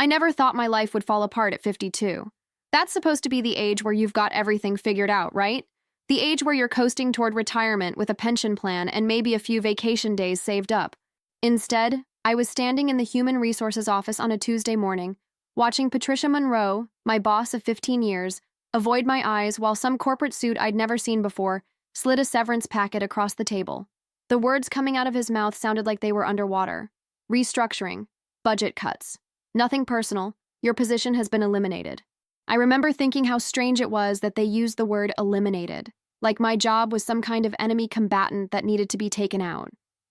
never thought my life would fall apart at 52. That's supposed to be the age where you've got everything figured out, right? The age where you're coasting toward retirement with a pension plan and maybe a few vacation days saved up. Instead, I was standing in the Human Resources office on a Tuesday morning, watching Patricia Monroe, my boss of 15 years, avoid my eyes while some corporate suit I'd never seen before slid a severance packet across the table. The words coming out of his mouth sounded like they were underwater. Restructuring. Budget cuts. Nothing personal. Your position has been eliminated. I remember thinking how strange it was that they used the word eliminated, like my job was some kind of enemy combatant that needed to be taken out.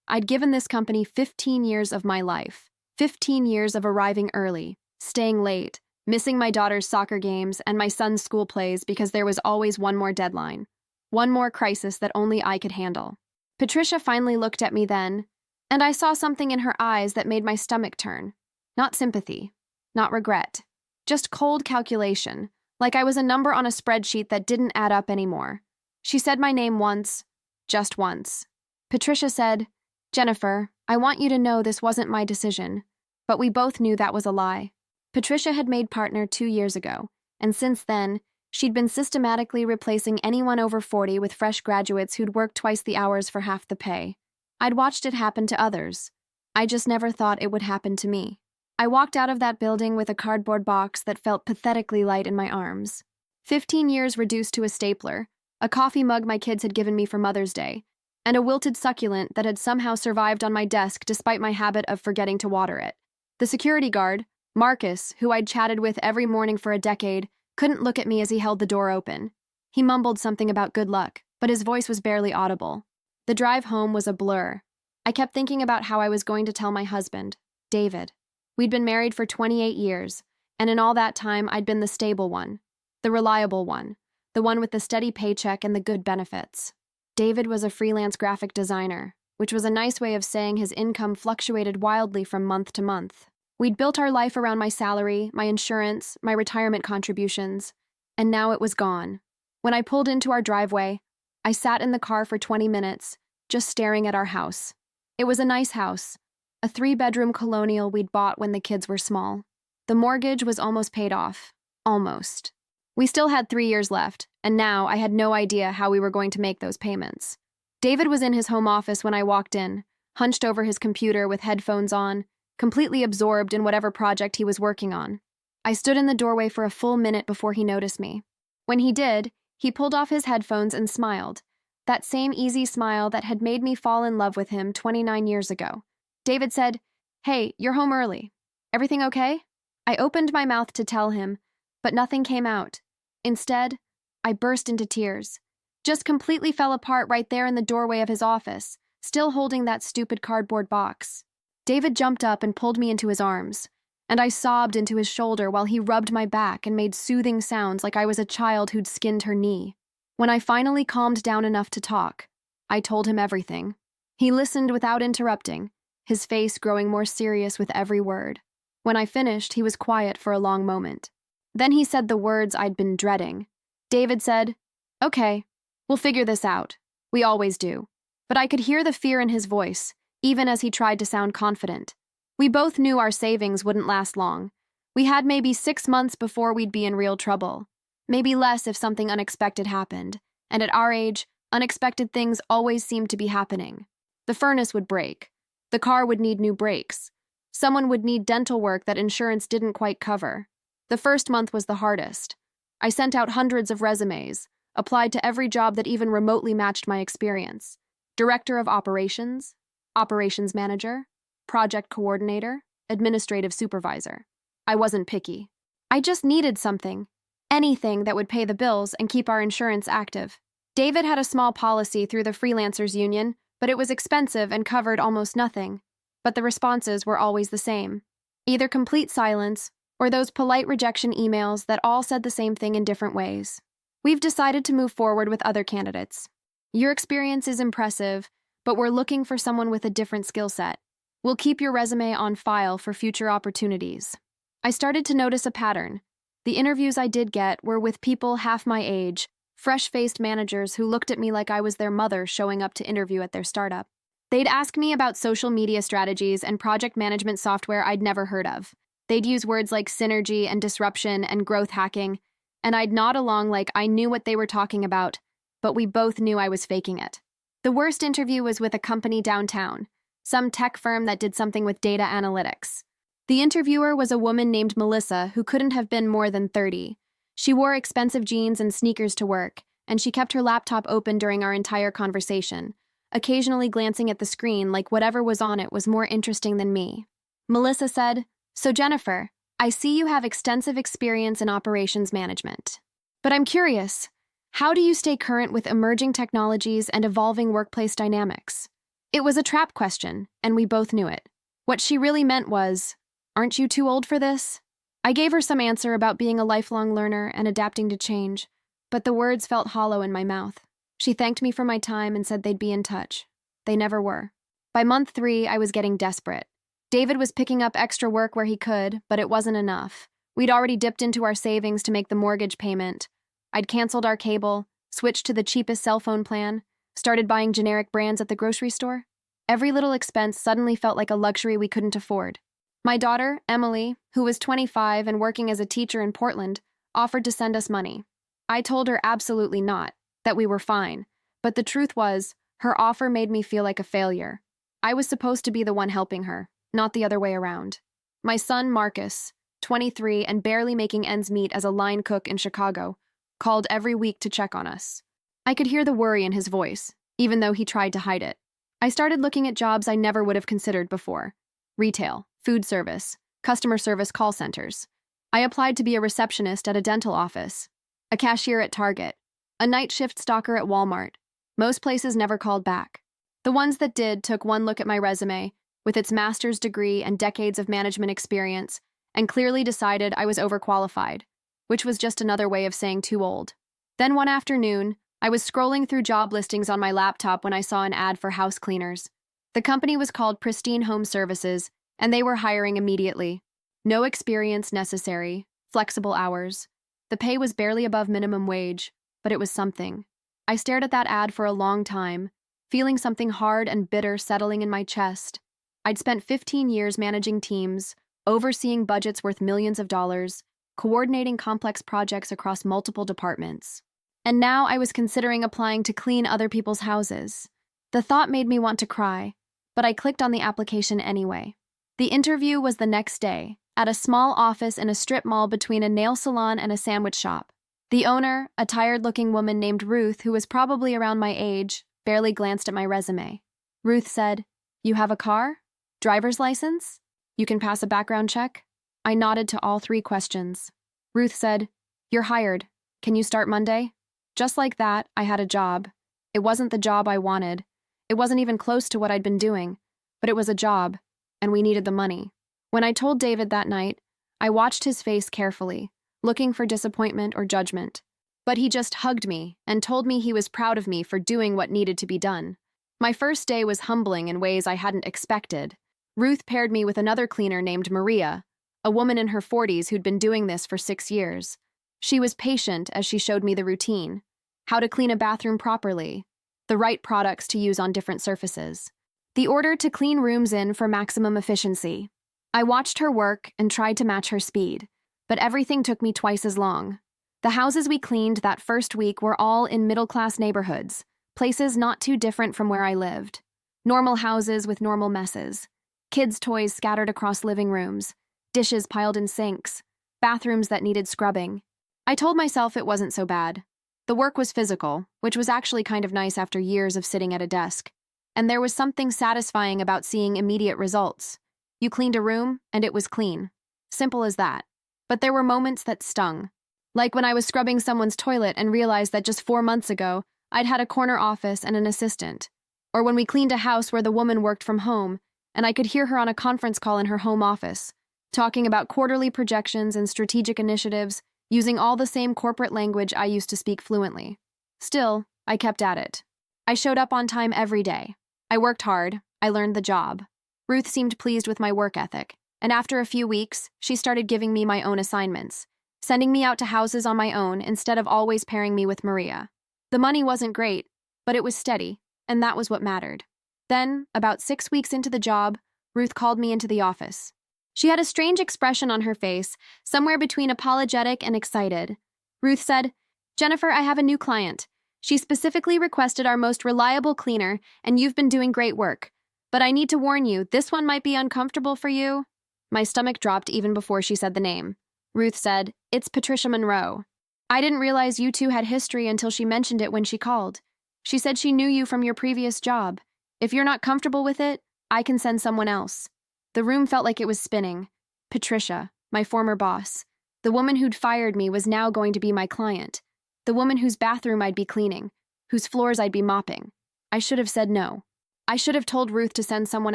I'd given this company 15 years of my life, 15 years of arriving early, staying late, missing my daughter's soccer games and my son's school plays because there was always one more deadline, one more crisis that only I could handle. Patricia finally looked at me then, and I saw something in her eyes that made my stomach turn. Not sympathy, not regret, just cold calculation, like I was a number on a spreadsheet that didn't add up anymore. She said my name once, just once. Patricia said, "Jennifer, I want you to know this wasn't my decision," but we both knew that was a lie. Patricia had made partner 2 years ago, and since then, she'd been systematically replacing anyone over 40 with fresh graduates who'd worked twice the hours for half the pay. I'd watched it happen to others. I just never thought it would happen to me. I walked out of that building with a cardboard box that felt pathetically light in my arms. 15 years reduced to a stapler, a coffee mug my kids had given me for Mother's Day, and a wilted succulent that had somehow survived on my desk despite my habit of forgetting to water it. The security guard, Marcus, who I'd chatted with every morning for a decade, couldn't look at me as he held the door open. He mumbled something about good luck, but his voice was barely audible. The drive home was a blur. I kept thinking about how I was going to tell my husband, David. We'd been married for 28 years, and in all that time I'd been the stable one, the reliable one, the one with the steady paycheck and the good benefits. David was a freelance graphic designer, which was a nice way of saying his income fluctuated wildly from month to month. We'd built our life around my salary, my insurance, my retirement contributions, and now it was gone. When I pulled into our driveway, I sat in the car for 20 minutes, just staring at our house. It was a nice house, a 3-bedroom colonial we'd bought when the kids were small. The mortgage was almost paid off. Almost. We still had 3 years left, and now I had no idea how we were going to make those payments. David was in his home office when I walked in, hunched over his computer with headphones on, completely absorbed in whatever project he was working on. I stood in the doorway for a full minute before he noticed me. When he did, he pulled off his headphones and smiled, that same easy smile that had made me fall in love with him 29 years ago. David said, "Hey, you're home early. Everything okay?" I opened my mouth to tell him, but nothing came out. Instead, I burst into tears. Just completely fell apart right there in the doorway of his office, still holding that stupid cardboard box. David jumped up and pulled me into his arms, and I sobbed into his shoulder while he rubbed my back and made soothing sounds like I was a child who'd skinned her knee. When I finally calmed down enough to talk, I told him everything. He listened without interrupting, his face growing more serious with every word. When I finished, he was quiet for a long moment. Then he said the words I'd been dreading. David said, "Okay, we'll figure this out. We always do." But I could hear the fear in his voice, even as he tried to sound confident. We both knew our savings wouldn't last long. We had maybe 6 months before we'd be in real trouble. Maybe less if something unexpected happened. And at our age, unexpected things always seemed to be happening. The furnace would break. The car would need new brakes. Someone would need dental work that insurance didn't quite cover. The first month was the hardest. I sent out hundreds of resumes, applied to every job that even remotely matched my experience. Director of Operations, Operations Manager, Project Coordinator, Administrative Supervisor. I wasn't picky. I just needed something. Anything that would pay the bills and keep our insurance active. David had a small policy through the Freelancers Union, but it was expensive and covered almost nothing. But the responses were always the same. Either complete silence, or those polite rejection emails that all said the same thing in different ways. We've decided to move forward with other candidates. Your experience is impressive, but we're looking for someone with a different skill set. We'll keep your resume on file for future opportunities. I started to notice a pattern. The interviews I did get were with people half my age, fresh-faced managers who looked at me like I was their mother showing up to interview at their startup. They'd ask me about social media strategies and project management software I'd never heard of. They'd use words like synergy and disruption and growth hacking, and I'd nod along like I knew what they were talking about, but we both knew I was faking it. The worst interview was with a company downtown, some tech firm that did something with data analytics. The interviewer was a woman named Melissa who couldn't have been more than 30. She wore expensive jeans and sneakers to work, and she kept her laptop open during our entire conversation, occasionally glancing at the screen like whatever was on it was more interesting than me. Melissa said, "So Jennifer, I see you have extensive experience in operations management. But I'm curious, how do you stay current with emerging technologies and evolving workplace dynamics?" It was a trap question, and we both knew it. What she really meant was, "Aren't you too old for this?" I gave her some answer about being a lifelong learner and adapting to change, but the words felt hollow in my mouth. She thanked me for my time and said they'd be in touch. They never were. By month 3, I was getting desperate. David was picking up extra work where he could, but it wasn't enough. We'd already dipped into our savings to make the mortgage payment. I'd canceled our cable, switched to the cheapest cell phone plan, started buying generic brands at the grocery store. Every little expense suddenly felt like a luxury we couldn't afford. My daughter, Emily, who was 25 and working as a teacher in Portland, offered to send us money. I told her absolutely not, that we were fine, but the truth was, her offer made me feel like a failure. I was supposed to be the one helping her, not the other way around. My son, Marcus, 23 and barely making ends meet as a line cook in Chicago, called every week to check on us. I could hear the worry in his voice, even though he tried to hide it. I started looking at jobs I never would have considered before. Retail, food service, customer service call centers. I applied to be a receptionist at a dental office, a cashier at Target, a night shift stalker at Walmart. Most places never called back. The ones that did took one look at my resume, with its master's degree and decades of management experience, and clearly decided I was overqualified, which was just another way of saying too old. Then one afternoon, I was scrolling through job listings on my laptop when I saw an ad for house cleaners. The company was called Pristine Home Services, and they were hiring immediately. No experience necessary, flexible hours. The pay was barely above minimum wage, but it was something. I stared at that ad for a long time, feeling something hard and bitter settling in my chest. I'd spent 15 years managing teams, overseeing budgets worth millions of dollars, coordinating complex projects across multiple departments. And now I was considering applying to clean other people's houses. The thought made me want to cry, but I clicked on the application anyway. The interview was the next day, at a small office in a strip mall between a nail salon and a sandwich shop. The owner, a tired-looking woman named Ruth, who was probably around my age, barely glanced at my resume. Ruth said, "You have a car? Driver's license? You can pass a background check?" I nodded to all 3 questions. Ruth said, "You're hired. Can you start Monday?" Just like that, I had a job. It wasn't the job I wanted. It wasn't even close to what I'd been doing, but it was a job, and we needed the money. When I told David that night, I watched his face carefully, looking for disappointment or judgment. But he just hugged me and told me he was proud of me for doing what needed to be done. My first day was humbling in ways I hadn't expected. Ruth paired me with another cleaner named Maria, a woman in her 40s who'd been doing this for 6 years. She was patient as she showed me the routine, how to clean a bathroom properly, the right products to use on different surfaces, the order to clean rooms in for maximum efficiency. I watched her work and tried to match her speed, but everything took me twice as long. The houses we cleaned that first week were all in middle-class neighborhoods, places not too different from where I lived. Normal houses with normal messes, kids' toys scattered across living rooms, dishes piled in sinks, bathrooms that needed scrubbing. I told myself it wasn't so bad. The work was physical, which was actually kind of nice after years of sitting at a desk. And there was something satisfying about seeing immediate results. You cleaned a room, and it was clean. Simple as that. But there were moments that stung. Like when I was scrubbing someone's toilet and realized that just 4 months ago, I'd had a corner office and an assistant. Or when we cleaned a house where the woman worked from home, and I could hear her on a conference call in her home office, talking about quarterly projections and strategic initiatives, using all the same corporate language I used to speak fluently. Still, I kept at it. I showed up on time every day. I worked hard. I learned the job. Ruth seemed pleased with my work ethic, and after a few weeks, she started giving me my own assignments, sending me out to houses on my own instead of always pairing me with Maria. The money wasn't great, but it was steady, and that was what mattered. Then, about 6 weeks into the job, Ruth called me into the office. She had a strange expression on her face, somewhere between apologetic and excited. Ruth said, "Jennifer, I have a new client. She specifically requested our most reliable cleaner, and you've been doing great work. But I need to warn you, this one might be uncomfortable for you." My stomach dropped even before she said the name. Ruth said, "It's Patricia Monroe." I didn't realize you two had history until she mentioned it when she called. She said she knew you from your previous job. If you're not comfortable with it, I can send someone else. The room felt like it was spinning. Patricia, my former boss. The woman who'd fired me was now going to be my client. The woman whose bathroom I'd be cleaning, whose floors I'd be mopping. I should have said no. I should have told Ruth to send someone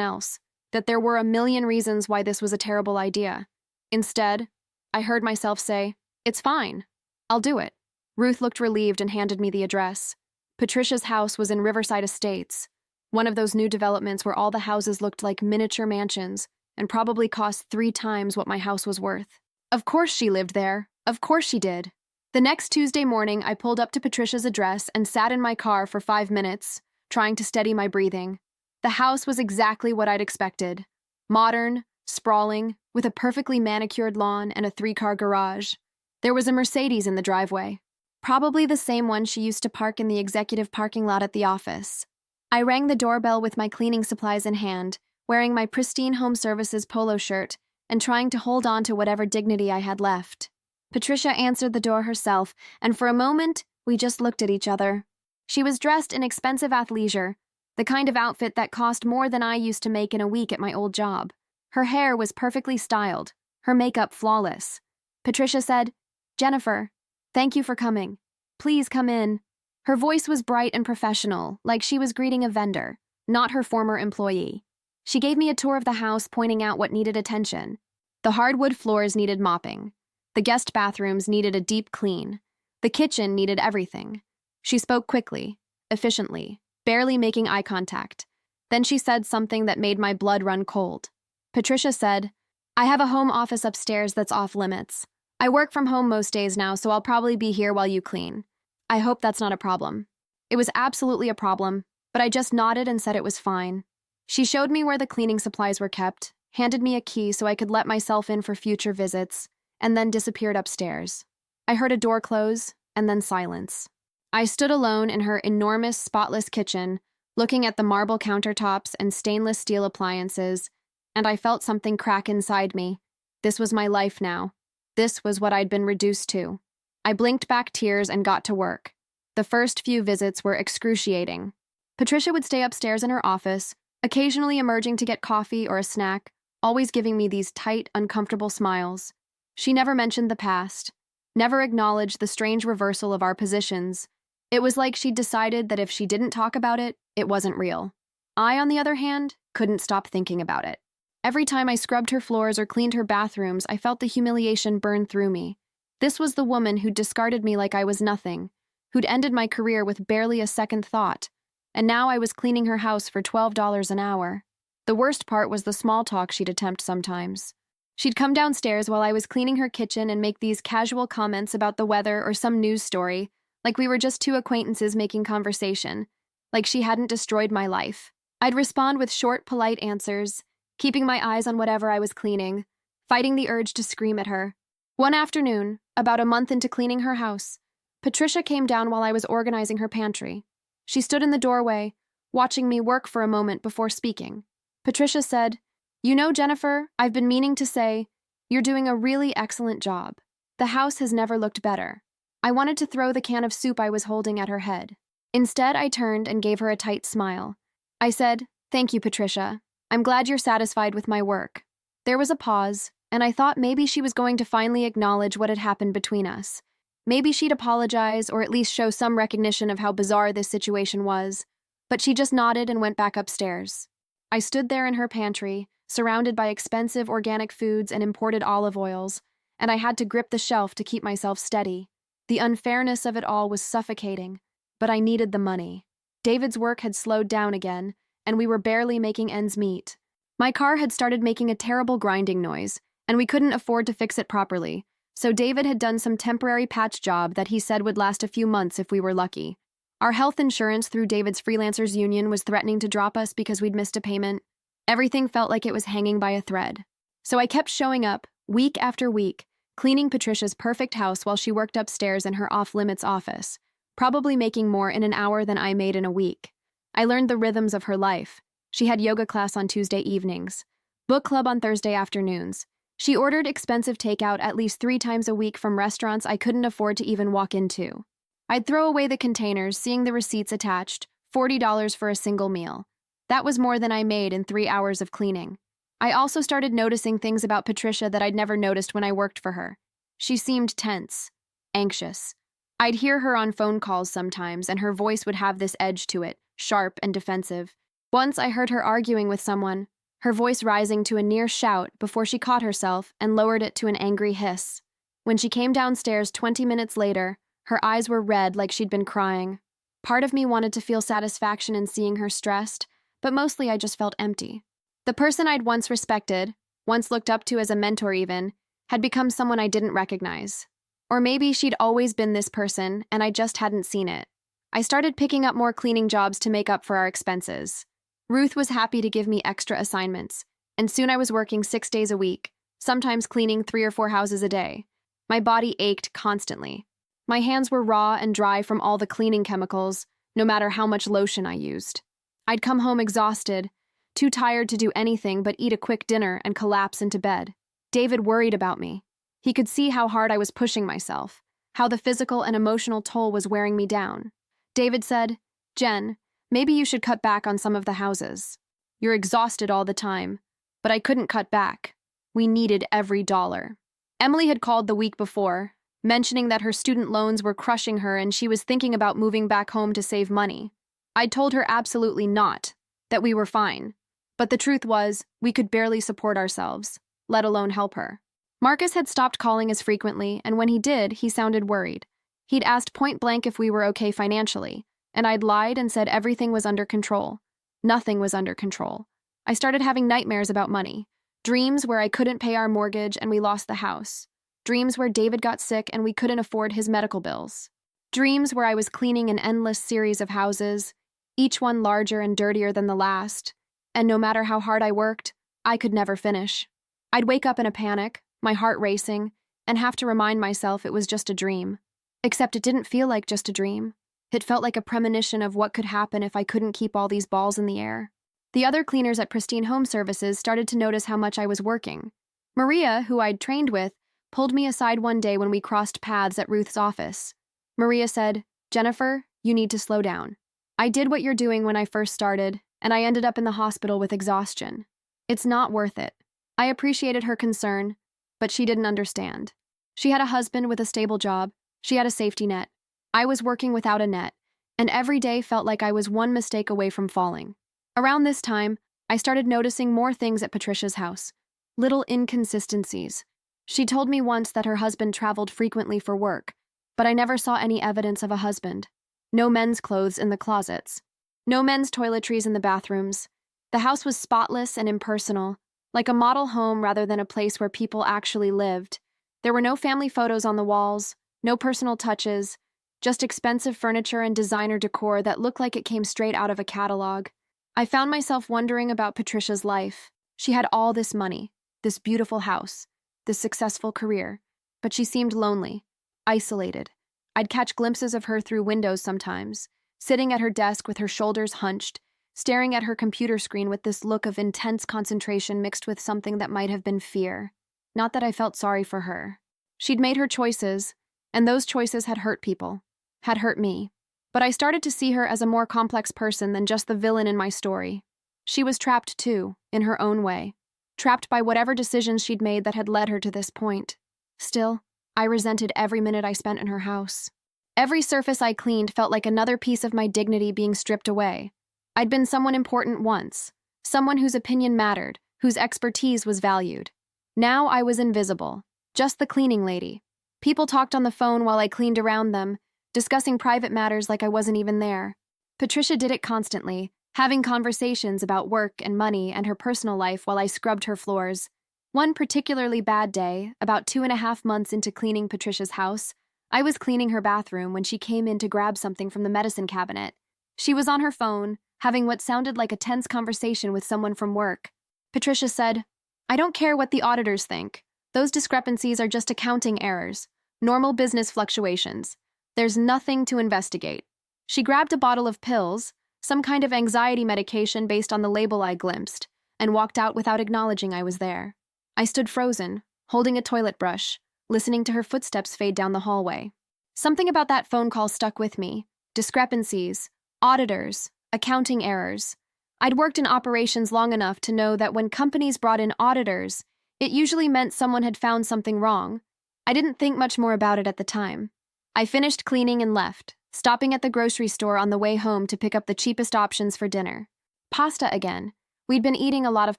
else, that there were a million reasons why this was a terrible idea. Instead, I heard myself say, "It's fine. I'll do it." Ruth looked relieved and handed me the address. Patricia's house was in Riverside Estates, one of those new developments where all the houses looked like miniature mansions and probably cost 3 times what my house was worth. Of course she lived there. Of course she did. The next Tuesday morning, I pulled up to Patricia's address and sat in my car for 5 minutes, trying to steady my breathing. The house was exactly what I'd expected. Modern, sprawling, with a perfectly manicured lawn and a 3-car garage. There was a Mercedes in the driveway, probably the same one she used to park in the executive parking lot at the office. I rang the doorbell with my cleaning supplies in hand, wearing my pristine home services polo shirt and trying to hold on to whatever dignity I had left. Patricia answered the door herself, and for a moment, we just looked at each other. She was dressed in expensive athleisure, the kind of outfit that cost more than I used to make in a week at my old job. Her hair was perfectly styled, her makeup flawless. Patricia said, "Jennifer, thank you for coming. Please come in." Her voice was bright and professional, like she was greeting a vendor, not her former employee. She gave me a tour of the house, pointing out what needed attention. The hardwood floors needed mopping. The guest bathrooms needed a deep clean. The kitchen needed everything. She spoke quickly, efficiently, barely making eye contact. Then she said something that made my blood run cold. Patricia said, "I have a home office upstairs that's off limits. I work from home most days now, so I'll probably be here while you clean. I hope that's not a problem." It was absolutely a problem, but I just nodded and said it was fine. She showed me where the cleaning supplies were kept, handed me a key so I could let myself in for future visits, and then disappeared upstairs. I heard a door close, and then silence. I stood alone in her enormous, spotless kitchen, looking at the marble countertops and stainless steel appliances, and I felt something crack inside me. This was my life now. This was what I'd been reduced to. I blinked back tears and got to work. The first few visits were excruciating. Patricia would stay upstairs in her office, occasionally emerging to get coffee or a snack, always giving me these tight, uncomfortable smiles. She never mentioned the past, never acknowledged the strange reversal of our positions. It was like she'd decided that if she didn't talk about it, it wasn't real. I, on the other hand, couldn't stop thinking about it. Every time I scrubbed her floors or cleaned her bathrooms, I felt the humiliation burn through me. This was the woman who'd discarded me like I was nothing, who'd ended my career with barely a second thought, and now I was cleaning her house for $12 an hour. The worst part was the small talk she'd attempt sometimes. She'd come downstairs while I was cleaning her kitchen and make these casual comments about the weather or some news story, like we were just two acquaintances making conversation, like she hadn't destroyed my life. I'd respond with short, polite answers, keeping my eyes on whatever I was cleaning, fighting the urge to scream at her. One afternoon, about a month into cleaning her house, Patricia came down while I was organizing her pantry. She stood in the doorway, watching me work for a moment before speaking. Patricia said, "You know, Jennifer, I've been meaning to say, you're doing a really excellent job. The house has never looked better." I wanted to throw the can of soup I was holding at her head. Instead, I turned and gave her a tight smile. I said, "Thank you, Patricia. I'm glad you're satisfied with my work." There was a pause, and I thought maybe she was going to finally acknowledge what had happened between us. Maybe she'd apologize or at least show some recognition of how bizarre this situation was, but she just nodded and went back upstairs. I stood there in her pantry, surrounded by expensive organic foods and imported olive oils, and I had to grip the shelf to keep myself steady. The unfairness of it all was suffocating, but I needed the money. David's work had slowed down again, and we were barely making ends meet. My car had started making a terrible grinding noise, and we couldn't afford to fix it properly, so David had done some temporary patch job that he said would last a few months if we were lucky. Our health insurance through David's freelancers union was threatening to drop us because we'd missed a payment. Everything felt like it was hanging by a thread. So I kept showing up, week after week, cleaning Patricia's perfect house while she worked upstairs in her off-limits office, probably making more in an hour than I made in a week. I learned the rhythms of her life. She had yoga class on Tuesday evenings, book club on Thursday afternoons. She ordered expensive takeout at least 3 times a week from restaurants I couldn't afford to even walk into. I'd throw away the containers, seeing the receipts attached, $40 for a single meal. That was more than I made in 3 hours of cleaning. I also started noticing things about Patricia that I'd never noticed when I worked for her. She seemed tense, anxious. I'd hear her on phone calls sometimes, and her voice would have this edge to it, sharp and defensive. Once I heard her arguing with someone, her voice rising to a near shout before she caught herself and lowered it to an angry hiss. When she came downstairs 20 minutes later, her eyes were red like she'd been crying. Part of me wanted to feel satisfaction in seeing her stressed, but mostly I just felt empty. The person I'd once respected, once looked up to as a mentor even, had become someone I didn't recognize. Or maybe she'd always been this person and I just hadn't seen it. I started picking up more cleaning jobs to make up for our expenses. Ruth was happy to give me extra assignments, and soon I was working 6 days a week, sometimes cleaning 3 or 4 houses a day. My body ached constantly. My hands were raw and dry from all the cleaning chemicals, no matter how much lotion I used. I'd come home exhausted, too tired to do anything but eat a quick dinner and collapse into bed. David worried about me. He could see how hard I was pushing myself, how the physical and emotional toll was wearing me down. David said, "Jen, maybe you should cut back on some of the houses. You're exhausted all the time." But I couldn't cut back. We needed every dollar. Emily had called the week before, mentioning that her student loans were crushing her and she was thinking about moving back home to save money. I'd told her absolutely not, that we were fine. But the truth was, we could barely support ourselves, let alone help her. Marcus had stopped calling as frequently, and when he did, he sounded worried. He'd asked point blank if we were okay financially, and I'd lied and said everything was under control. Nothing was under control. I started having nightmares about money, dreams where I couldn't pay our mortgage and we lost the house, dreams where David got sick and we couldn't afford his medical bills, dreams where I was cleaning an endless series of houses, each one larger and dirtier than the last, and no matter how hard I worked, I could never finish. I'd wake up in a panic, my heart racing, and have to remind myself it was just a dream. Except it didn't feel like just a dream. It felt like a premonition of what could happen if I couldn't keep all these balls in the air. The other cleaners at Pristine Home Services started to notice how much I was working. Maria, who I'd trained with, pulled me aside one day when we crossed paths at Ruth's office. Maria said, "Jennifer, you need to slow down. I did what you're doing when I first started, and I ended up in the hospital with exhaustion. It's not worth it." I appreciated her concern, but she didn't understand. She had a husband with a stable job. She had a safety net. I was working without a net, and every day felt like I was one mistake away from falling. Around this time, I started noticing more things at Patricia's house. Little inconsistencies. She told me once that her husband traveled frequently for work, but I never saw any evidence of a husband. No men's clothes in the closets. No men's toiletries in the bathrooms. The house was spotless and impersonal, like a model home rather than a place where people actually lived. There were no family photos on the walls, no personal touches, just expensive furniture and designer decor that looked like it came straight out of a catalog. I found myself wondering about Patricia's life. She had all this money, this beautiful house, this successful career, but she seemed lonely, isolated. I'd catch glimpses of her through windows sometimes, sitting at her desk with her shoulders hunched, staring at her computer screen with this look of intense concentration mixed with something that might have been fear. Not that I felt sorry for her. She'd made her choices, and those choices had hurt people, had hurt me. But I started to see her as a more complex person than just the villain in my story. She was trapped too, in her own way. Trapped by whatever decisions she'd made that had led her to this point. Still, I resented every minute I spent in her house. Every surface I cleaned felt like another piece of my dignity being stripped away. I'd been someone important once, someone whose opinion mattered, whose expertise was valued. Now I was invisible, just the cleaning lady. People talked on the phone while I cleaned around them, discussing private matters like I wasn't even there. Patricia did it constantly, having conversations about work and money and her personal life while I scrubbed her floors. One particularly bad day, about 2.5 months into cleaning Patricia's house, I was cleaning her bathroom when she came in to grab something from the medicine cabinet. She was on her phone, having what sounded like a tense conversation with someone from work. Patricia said, I don't care what the auditors think. Those discrepancies are just accounting errors, normal business fluctuations. There's nothing to investigate. She grabbed a bottle of pills, some kind of anxiety medication based on the label I glimpsed, and walked out without acknowledging I was there. I stood frozen, holding a toilet brush, listening to her footsteps fade down the hallway. Something about that phone call stuck with me. Discrepancies, auditors, accounting errors. I'd worked in operations long enough to know that when companies brought in auditors, it usually meant someone had found something wrong. I didn't think much more about it at the time. I finished cleaning and left, stopping at the grocery store on the way home to pick up the cheapest options for dinner. Pasta again. We'd been eating a lot of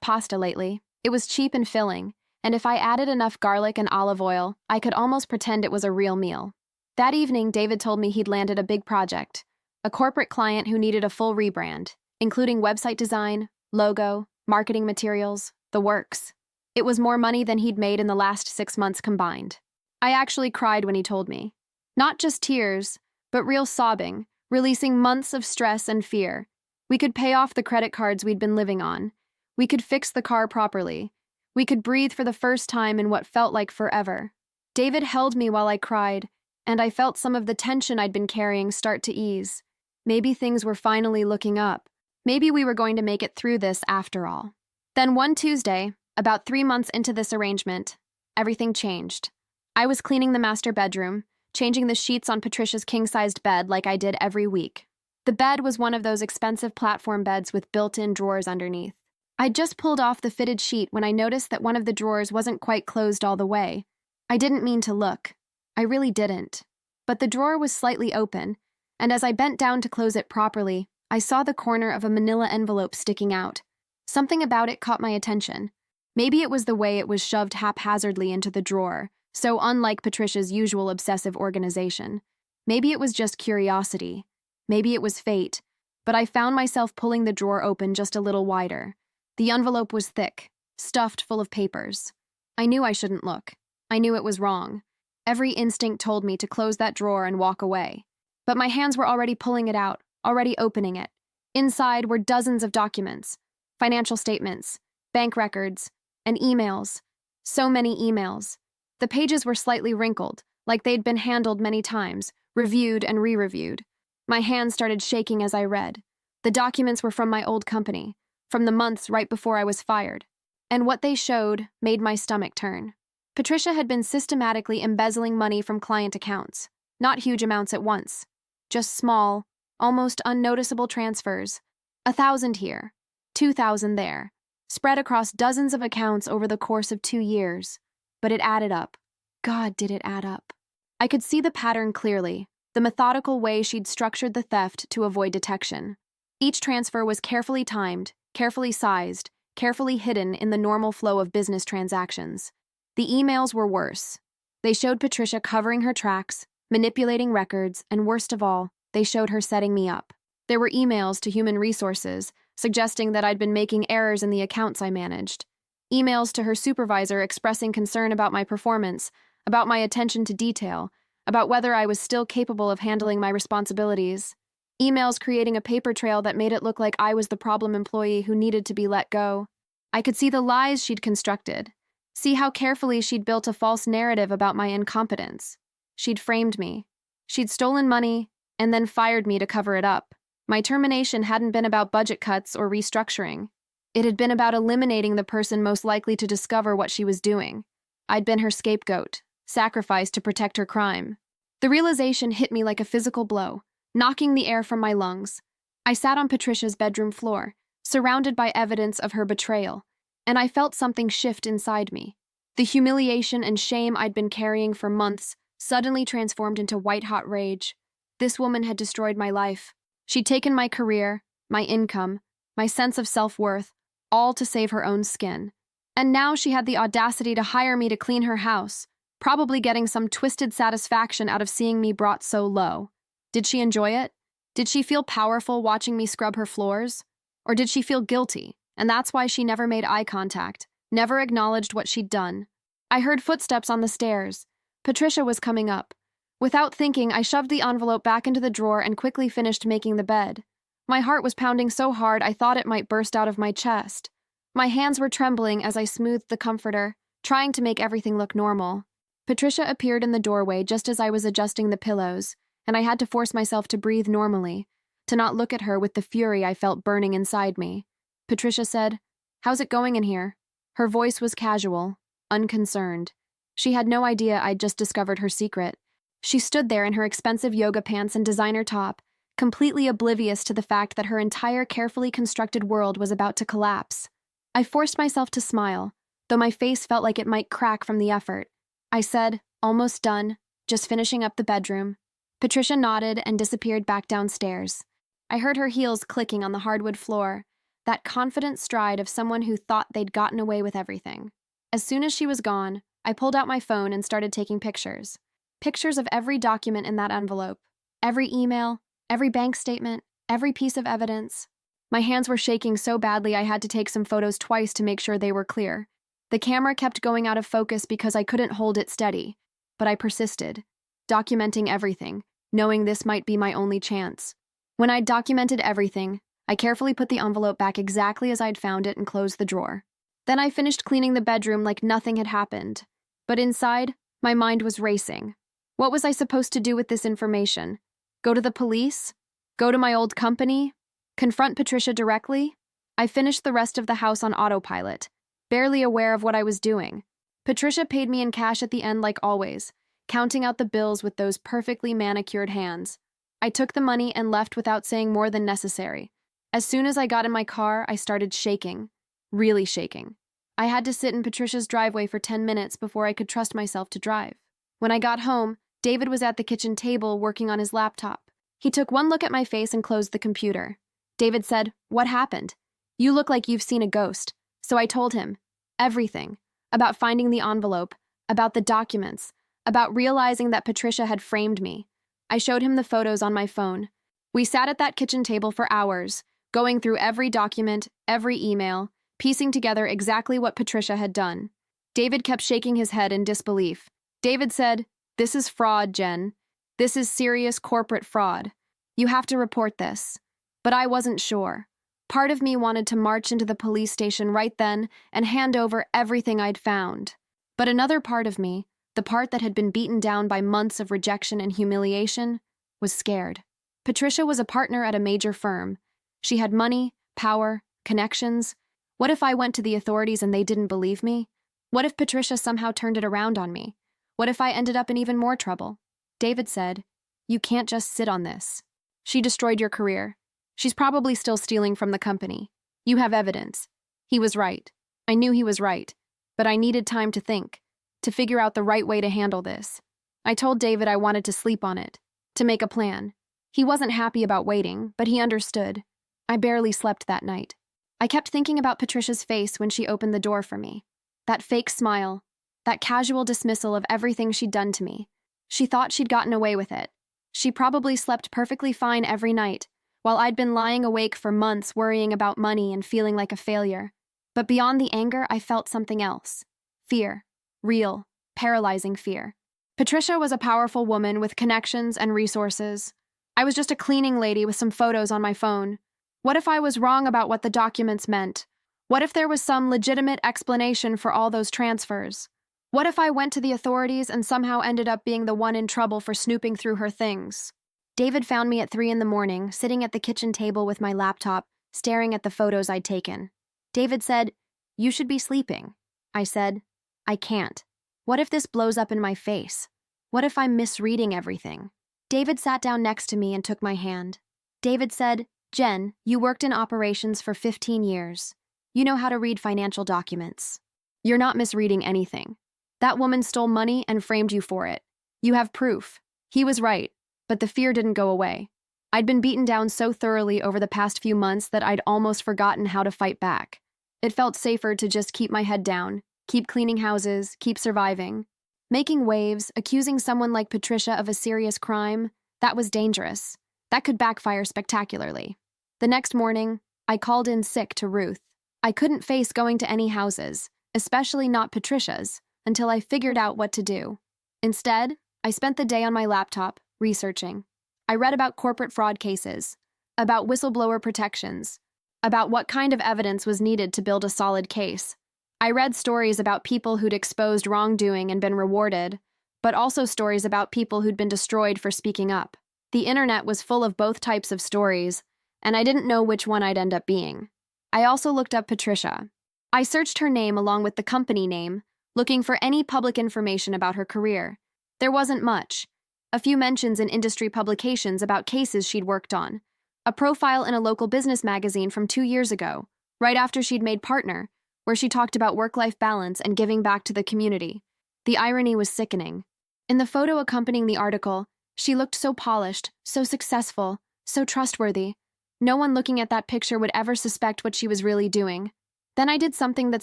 pasta lately. It was cheap and filling, and if I added enough garlic and olive oil, I could almost pretend it was a real meal. That evening, David told me he'd landed a big project, a corporate client who needed a full rebrand, including website design, logo, marketing materials, the works. It was more money than he'd made in the last 6 months combined. I actually cried when he told me. Not just tears, but real sobbing, releasing months of stress and fear. We could pay off the credit cards we'd been living on. We could fix the car properly. We could breathe for the first time in what felt like forever. David held me while I cried, and I felt some of the tension I'd been carrying start to ease. Maybe things were finally looking up. Maybe we were going to make it through this after all. Then one Tuesday, about 3 months into this arrangement, everything changed. I was cleaning the master bedroom, changing the sheets on Patricia's king-sized bed like I did every week. The bed was one of those expensive platform beds with built-in drawers underneath. I'd just pulled off the fitted sheet when I noticed that one of the drawers wasn't quite closed all the way. I didn't mean to look. I really didn't. But the drawer was slightly open, and as I bent down to close it properly, I saw the corner of a manila envelope sticking out. Something about it caught my attention. Maybe it was the way it was shoved haphazardly into the drawer, so unlike Patricia's usual obsessive organization. Maybe it was just curiosity. Maybe it was fate. But I found myself pulling the drawer open just a little wider. The envelope was thick, stuffed full of papers. I knew I shouldn't look. I knew it was wrong. Every instinct told me to close that drawer and walk away. But my hands were already pulling it out, already opening it. Inside were dozens of documents, financial statements, bank records, and emails. So many emails. The pages were slightly wrinkled, like they'd been handled many times, reviewed and re-reviewed. My hands started shaking as I read. The documents were from my old company, from the months right before I was fired. And what they showed made my stomach turn. Patricia had been systematically embezzling money from client accounts, not huge amounts at once, just small, almost unnoticeable transfers. 1,000 here, 2,000 there, spread across dozens of accounts over the course of 2 years. But it added up. God, did it add up. I could see the pattern clearly, the methodical way she'd structured the theft to avoid detection. Each transfer was carefully timed, carefully sized, carefully hidden in the normal flow of business transactions. The emails were worse. They showed Patricia covering her tracks, manipulating records, and worst of all, they showed her setting me up. There were emails to human resources, suggesting that I'd been making errors in the accounts I managed. Emails to her supervisor expressing concern about my performance, about my attention to detail, about whether I was still capable of handling my responsibilities. Emails creating a paper trail that made it look like I was the problem employee who needed to be let go. I could see the lies she'd constructed, see how carefully she'd built a false narrative about my incompetence. She'd framed me. She'd stolen money and then fired me to cover it up. My termination hadn't been about budget cuts or restructuring. It had been about eliminating the person most likely to discover what she was doing. I'd been her scapegoat, sacrificed to protect her crime. The realization hit me like a physical blow, knocking the air from my lungs. I sat on Patricia's bedroom floor, surrounded by evidence of her betrayal, and I felt something shift inside me. The humiliation and shame I'd been carrying for months suddenly transformed into white-hot rage. This woman had destroyed my life. She'd taken my career, my income, my sense of self-worth, all to save her own skin. And now she had the audacity to hire me to clean her house, probably getting some twisted satisfaction out of seeing me brought so low. Did she enjoy it? Did she feel powerful watching me scrub her floors? Or did she feel guilty, and that's why she never made eye contact, never acknowledged what she'd done? I heard footsteps on the stairs. Patricia was coming up. Without thinking, I shoved the envelope back into the drawer and quickly finished making the bed. My heart was pounding so hard I thought it might burst out of my chest. My hands were trembling as I smoothed the comforter, trying to make everything look normal. Patricia appeared in the doorway just as I was adjusting the pillows, and I had to force myself to breathe normally, to not look at her with the fury I felt burning inside me. Patricia said, "How's it going in here?" Her voice was casual, unconcerned. She had no idea I'd just discovered her secret. She stood there in her expensive yoga pants and designer top, completely oblivious to the fact that her entire carefully constructed world was about to collapse. I forced myself to smile, though my face felt like it might crack from the effort. I said, "Almost done, just finishing up the bedroom." Patricia nodded and disappeared back downstairs. I heard her heels clicking on the hardwood floor, that confident stride of someone who thought they'd gotten away with everything. As soon as she was gone, I pulled out my phone and started taking pictures. Pictures of every document in that envelope, every email, every bank statement, every piece of evidence. My hands were shaking so badly I had to take some photos twice to make sure they were clear. The camera kept going out of focus because I couldn't hold it steady, but I persisted, documenting everything, knowing this might be my only chance. When I'd documented everything, I carefully put the envelope back exactly as I'd found it and closed the drawer. Then I finished cleaning the bedroom like nothing had happened. But inside, my mind was racing. What was I supposed to do with this information? Go to the police? Go to my old company? Confront Patricia directly? I finished the rest of the house on autopilot, barely aware of what I was doing. Patricia paid me in cash at the end like always, counting out the bills with those perfectly manicured hands. I took the money and left without saying more than necessary. As soon as I got in my car, I started shaking. Really shaking. I had to sit in Patricia's driveway for 10 minutes before I could trust myself to drive. When I got home, David was at the kitchen table working on his laptop. He took one look at my face and closed the computer. David said, "What happened? You look like you've seen a ghost." So I told him everything, about finding the envelope, about the documents, about realizing that Patricia had framed me. I showed him the photos on my phone. We sat at that kitchen table for hours, going through every document, every email, piecing together exactly what Patricia had done. David kept shaking his head in disbelief. David said, "This is fraud, Jen. This is serious corporate fraud. You have to report this." But I wasn't sure. Part of me wanted to march into the police station right then and hand over everything I'd found. But another part of me, the part that had been beaten down by months of rejection and humiliation, was scared. Patricia was a partner at a major firm. She had money, power, connections. What if I went to the authorities and they didn't believe me? What if Patricia somehow turned it around on me? What if I ended up in even more trouble? David said, "You can't just sit on this. She destroyed your career. She's probably still stealing from the company. You have evidence." He was right. I knew he was right, but I needed time to think, to figure out the right way to handle this. I told David I wanted to sleep on it, to make a plan. He wasn't happy about waiting, but he understood. I barely slept that night. I kept thinking about Patricia's face when she opened the door for me. That fake smile, that casual dismissal of everything she'd done to me. She thought she'd gotten away with it. She probably slept perfectly fine every night, while I'd been lying awake for months worrying about money and feeling like a failure. But beyond the anger, I felt something else. Fear. Real, paralyzing fear. Patricia was a powerful woman with connections and resources. I was just a cleaning lady with some photos on my phone. What if I was wrong about what the documents meant? What if there was some legitimate explanation for all those transfers? What if I went to the authorities and somehow ended up being the one in trouble for snooping through her things? David found me at 3 a.m, sitting at the kitchen table with my laptop, staring at the photos I'd taken. David said, "You should be sleeping." I said, "I can't. What if this blows up in my face? What if I'm misreading everything?" David sat down next to me and took my hand. David said, "Jen, you worked in operations for 15 years. You know how to read financial documents. You're not misreading anything. That woman stole money and framed you for it. You have proof." He was right, but the fear didn't go away. I'd been beaten down so thoroughly over the past few months that I'd almost forgotten how to fight back. It felt safer to just keep my head down, keep cleaning houses, keep surviving. Making waves, accusing someone like Patricia of a serious crime, that was dangerous. That could backfire spectacularly. The next morning, I called in sick to Ruth. I couldn't face going to any houses, especially not Patricia's, until I figured out what to do. Instead, I spent the day on my laptop, researching. I read about corporate fraud cases, about whistleblower protections, about what kind of evidence was needed to build a solid case. I read stories about people who'd exposed wrongdoing and been rewarded, but also stories about people who'd been destroyed for speaking up. The internet was full of both types of stories, and I didn't know which one I'd end up being. I also looked up Patricia. I searched her name along with the company name, looking for any public information about her career. There wasn't much. A few mentions in industry publications about cases she'd worked on. A profile in a local business magazine from 2 years ago, right after she'd made partner, where she talked about work-life balance and giving back to the community. The irony was sickening. In the photo accompanying the article, she looked so polished, so successful, so trustworthy. No one looking at that picture would ever suspect what she was really doing. Then I did something that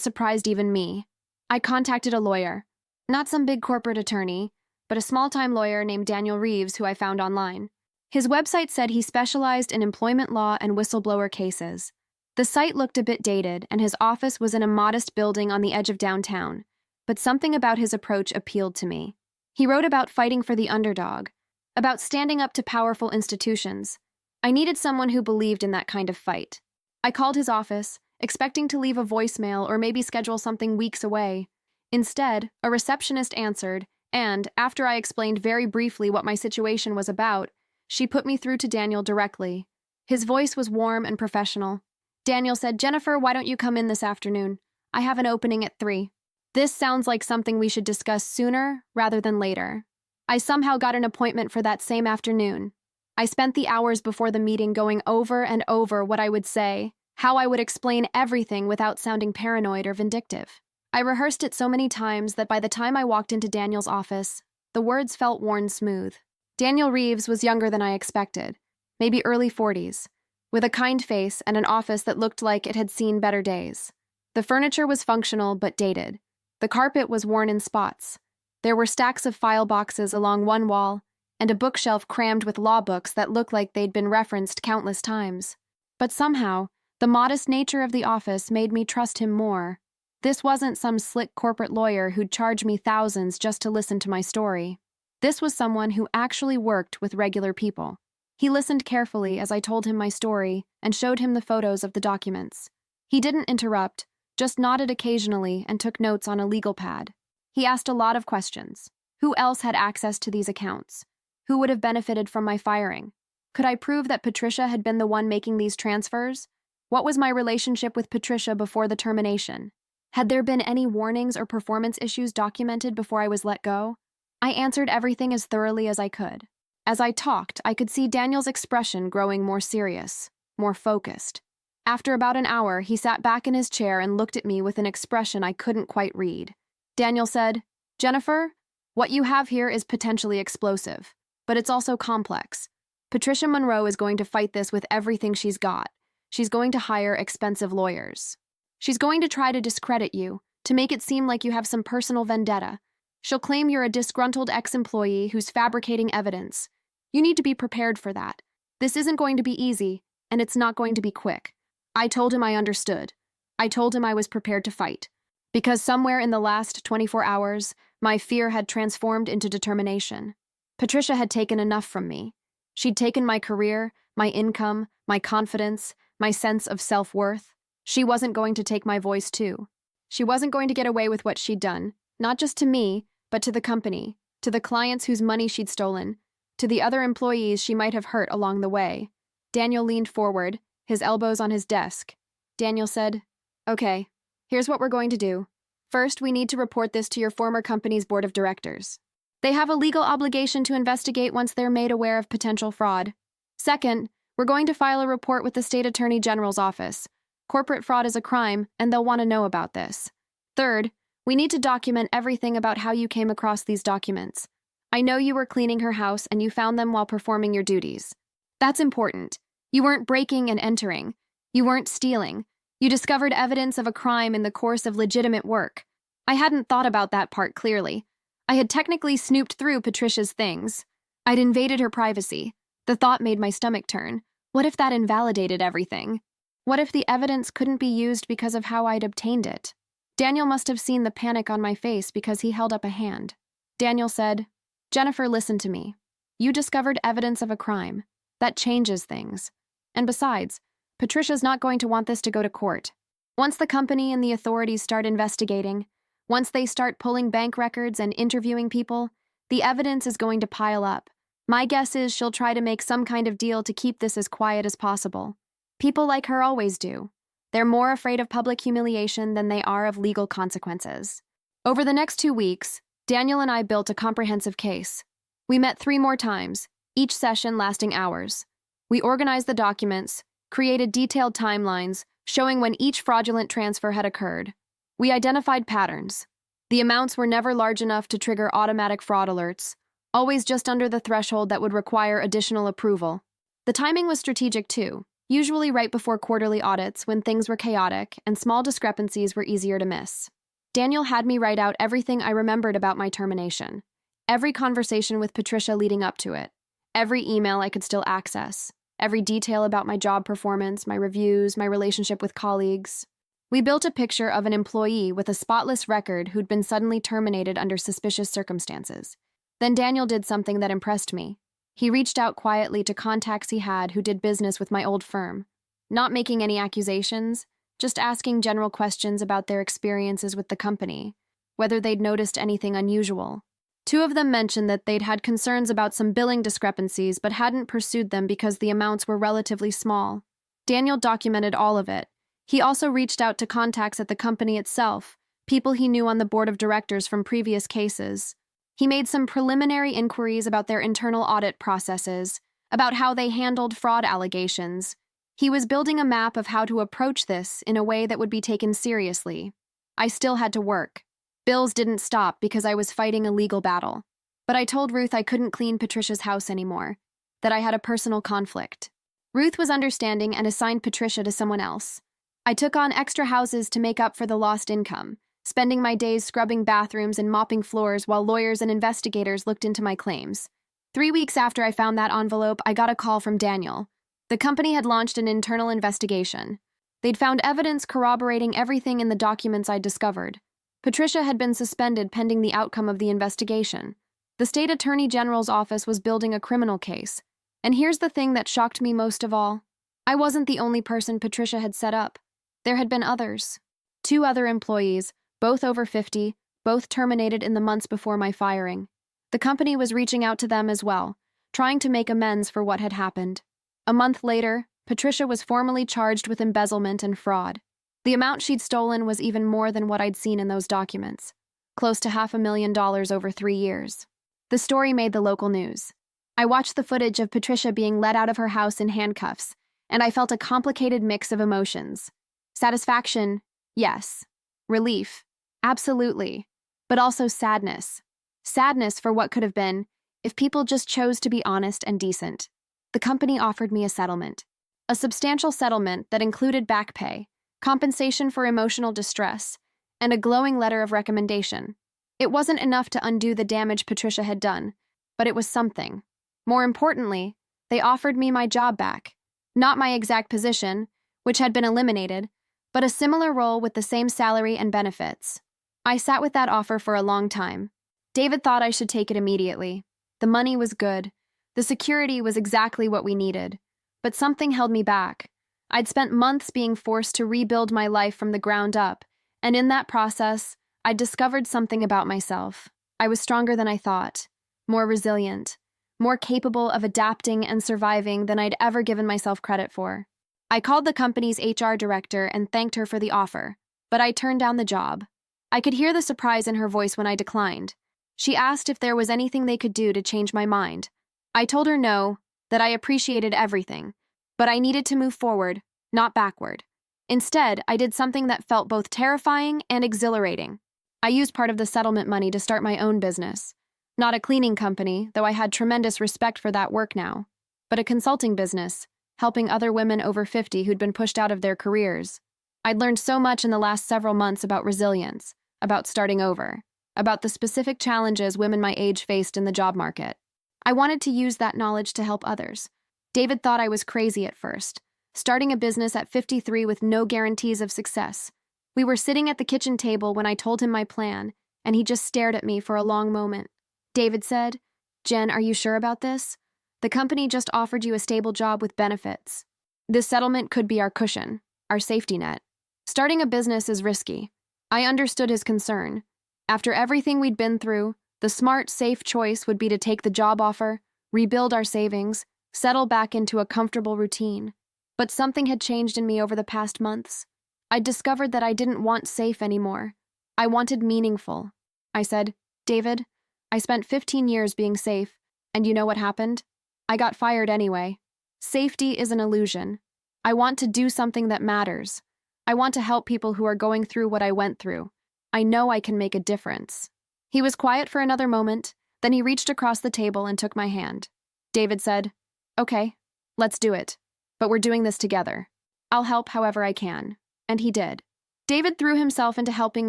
surprised even me. I contacted a lawyer. Not some big corporate attorney, but a small-time lawyer named Daniel Reeves who I found online. His website said he specialized in employment law and whistleblower cases. The site looked a bit dated, and his office was in a modest building on the edge of downtown, but something about his approach appealed to me. He wrote about fighting for the underdog, about standing up to powerful institutions. I needed someone who believed in that kind of fight. I called his office, expecting to leave a voicemail or maybe schedule something weeks away. Instead, a receptionist answered, and, after I explained very briefly what my situation was about, she put me through to Daniel directly. His voice was warm and professional. Daniel said, "Jennifer, why don't you come in this afternoon? I have an opening at 3. This sounds like something we should discuss sooner rather than later." I somehow got an appointment for that same afternoon. I spent the hours before the meeting going over and over what I would say, how I would explain everything without sounding paranoid or vindictive. I rehearsed it so many times that by the time I walked into Daniel's office, the words felt worn smooth. Daniel Reeves was younger than I expected, maybe early 40s, with a kind face and an office that looked like it had seen better days. The furniture was functional but dated. The carpet was worn in spots. There were stacks of file boxes along one wall, and a bookshelf crammed with law books that looked like they'd been referenced countless times. But somehow, the modest nature of the office made me trust him more. This wasn't some slick corporate lawyer who'd charge me thousands just to listen to my story. This was someone who actually worked with regular people. He listened carefully as I told him my story and showed him the photos of the documents. He didn't interrupt, just nodded occasionally and took notes on a legal pad. He asked a lot of questions. Who else had access to these accounts? Who would have benefited from my firing? Could I prove that Patricia had been the one making these transfers? What was my relationship with Patricia before the termination? Had there been any warnings or performance issues documented before I was let go? I answered everything as thoroughly as I could. As I talked, I could see Daniel's expression growing more serious, more focused. After about an hour, he sat back in his chair and looked at me with an expression I couldn't quite read. Daniel said, "Jennifer, what you have here is potentially explosive, but it's also complex. Patricia Monroe is going to fight this with everything she's got. She's going to hire expensive lawyers. She's going to try to discredit you, to make it seem like you have some personal vendetta. She'll claim you're a disgruntled ex-employee who's fabricating evidence. You need to be prepared for that. This isn't going to be easy, and it's not going to be quick." I told him I understood. I told him I was prepared to fight. Because somewhere in the last 24 hours, my fear had transformed into determination. Patricia had taken enough from me. She'd taken my career, my income, my confidence, my sense of self-worth. She wasn't going to take my voice too. She wasn't going to get away with what she'd done, not just to me, but to the company, to the clients whose money she'd stolen, to the other employees she might have hurt along the way. Daniel leaned forward, his elbows on his desk. Daniel said, "Okay, here's what we're going to do. First, we need to report this to your former company's board of directors. They have a legal obligation to investigate once they're made aware of potential fraud. Second, we're going to file a report with the state attorney general's office. Corporate fraud is a crime, and they'll want to know about this. Third, we need to document everything about how you came across these documents. I know you were cleaning her house and you found them while performing your duties. That's important. You weren't breaking and entering. You weren't stealing. You discovered evidence of a crime in the course of legitimate work. I hadn't thought about that part clearly. I had technically snooped through Patricia's things. I'd invaded her privacy. The thought made my stomach turn. What if that invalidated everything? What if the evidence couldn't be used because of how I'd obtained it? Daniel must have seen the panic on my face because he held up a hand. Daniel said, "Jennifer, listen to me. You discovered evidence of a crime. That changes things. And besides, Patricia's not going to want this to go to court. Once the company and the authorities start investigating, once they start pulling bank records and interviewing people, the evidence is going to pile up. My guess is she'll try to make some kind of deal to keep this as quiet as possible. People like her always do. They're more afraid of public humiliation than they are of legal consequences. Over the next 2 weeks, Daniel and I built a comprehensive case. We met 3 more times, each session lasting hours. We organized the documents, created detailed timelines showing when each fraudulent transfer had occurred. We identified patterns. The amounts were never large enough to trigger automatic fraud alerts, always just under the threshold that would require additional approval. The timing was strategic too, usually right before quarterly audits when things were chaotic and small discrepancies were easier to miss. Daniel had me write out everything I remembered about my termination, every conversation with Patricia leading up to it, every email I could still access, every detail about my job performance, my reviews, my relationship with colleagues. We built a picture of an employee with a spotless record who'd been suddenly terminated under suspicious circumstances. Then Daniel did something that impressed me. He reached out quietly to contacts he had who did business with my old firm, not making any accusations, just asking general questions about their experiences with the company, whether they'd noticed anything unusual. 2 of them mentioned that they'd had concerns about some billing discrepancies but hadn't pursued them because the amounts were relatively small. Daniel documented all of it. He also reached out to contacts at the company itself, people he knew on the board of directors from previous cases. He made some preliminary inquiries about their internal audit processes, about how they handled fraud allegations. He was building a map of how to approach this in a way that would be taken seriously. I still had to work. Bills didn't stop because I was fighting a legal battle. But I told Ruth I couldn't clean Patricia's house anymore, that I had a personal conflict. Ruth was understanding and assigned Patricia to someone else. I took on extra houses to make up for the lost income, spending my days scrubbing bathrooms and mopping floors while lawyers and investigators looked into my claims. 3 weeks after I found that envelope, I got a call from Daniel. The company had launched an internal investigation. They'd found evidence corroborating everything in the documents I'd discovered. Patricia had been suspended pending the outcome of the investigation. The state attorney general's office was building a criminal case. And here's the thing that shocked me most of all. I wasn't the only person Patricia had set up. There had been others. 2 other employees, both over 50, both terminated in the months before my firing. The company was reaching out to them as well, trying to make amends for what had happened. A month later, Patricia was formally charged with embezzlement and fraud. The amount she'd stolen was even more than what I'd seen in those documents, close to $500,000 over 3 years. The story made the local news. I watched the footage of Patricia being led out of her house in handcuffs, and I felt a complicated mix of emotions. Satisfaction, yes. Relief, absolutely. But also sadness. Sadness for what could have been if people just chose to be honest and decent. The company offered me a settlement. A substantial settlement that included back pay, compensation for emotional distress, and a glowing letter of recommendation. It wasn't enough to undo the damage Patricia had done, but it was something. More importantly, they offered me my job back. Not my exact position, which had been eliminated, but a similar role with the same salary and benefits. I sat with that offer for a long time. David thought I should take it immediately. The money was good. The security was exactly what we needed. But something held me back. I'd spent months being forced to rebuild my life from the ground up, and in that process, I'd discovered something about myself. I was stronger than I thought, more resilient, more capable of adapting and surviving than I'd ever given myself credit for. I called the company's HR director and thanked her for the offer, but I turned down the job. I could hear the surprise in her voice when I declined. She asked if there was anything they could do to change my mind. I told her no, that I appreciated everything, but I needed to move forward, not backward. Instead, I did something that felt both terrifying and exhilarating. I used part of the settlement money to start my own business. Not a cleaning company, though I had tremendous respect for that work now, but a consulting business, helping other women over 50 who'd been pushed out of their careers. I'd learned so much in the last several months about resilience, about starting over, about the specific challenges women my age faced in the job market. I wanted to use that knowledge to help others. David thought I was crazy at first, starting a business at 53 with no guarantees of success. We were sitting at the kitchen table when I told him my plan, and he just stared at me for a long moment. David said, "Jen, are you sure about this? The company just offered you a stable job with benefits." This settlement could be our cushion, our safety net. Starting a business is risky. I understood his concern. After everything we'd been through, the smart, safe choice would be to take the job offer, rebuild our savings, settle back into a comfortable routine. But something had changed in me over the past months. I'd discovered that I didn't want safe anymore. I wanted meaningful. I said, David, I spent 15 years being safe, and you know what happened? I got fired anyway. Safety is an illusion. I want to do something that matters. I want to help people who are going through what I went through. I know I can make a difference. He was quiet for another moment, then he reached across the table and took my hand. David said, Okay, let's do it. But we're doing this together. I'll help however I can. And he did. David threw himself into helping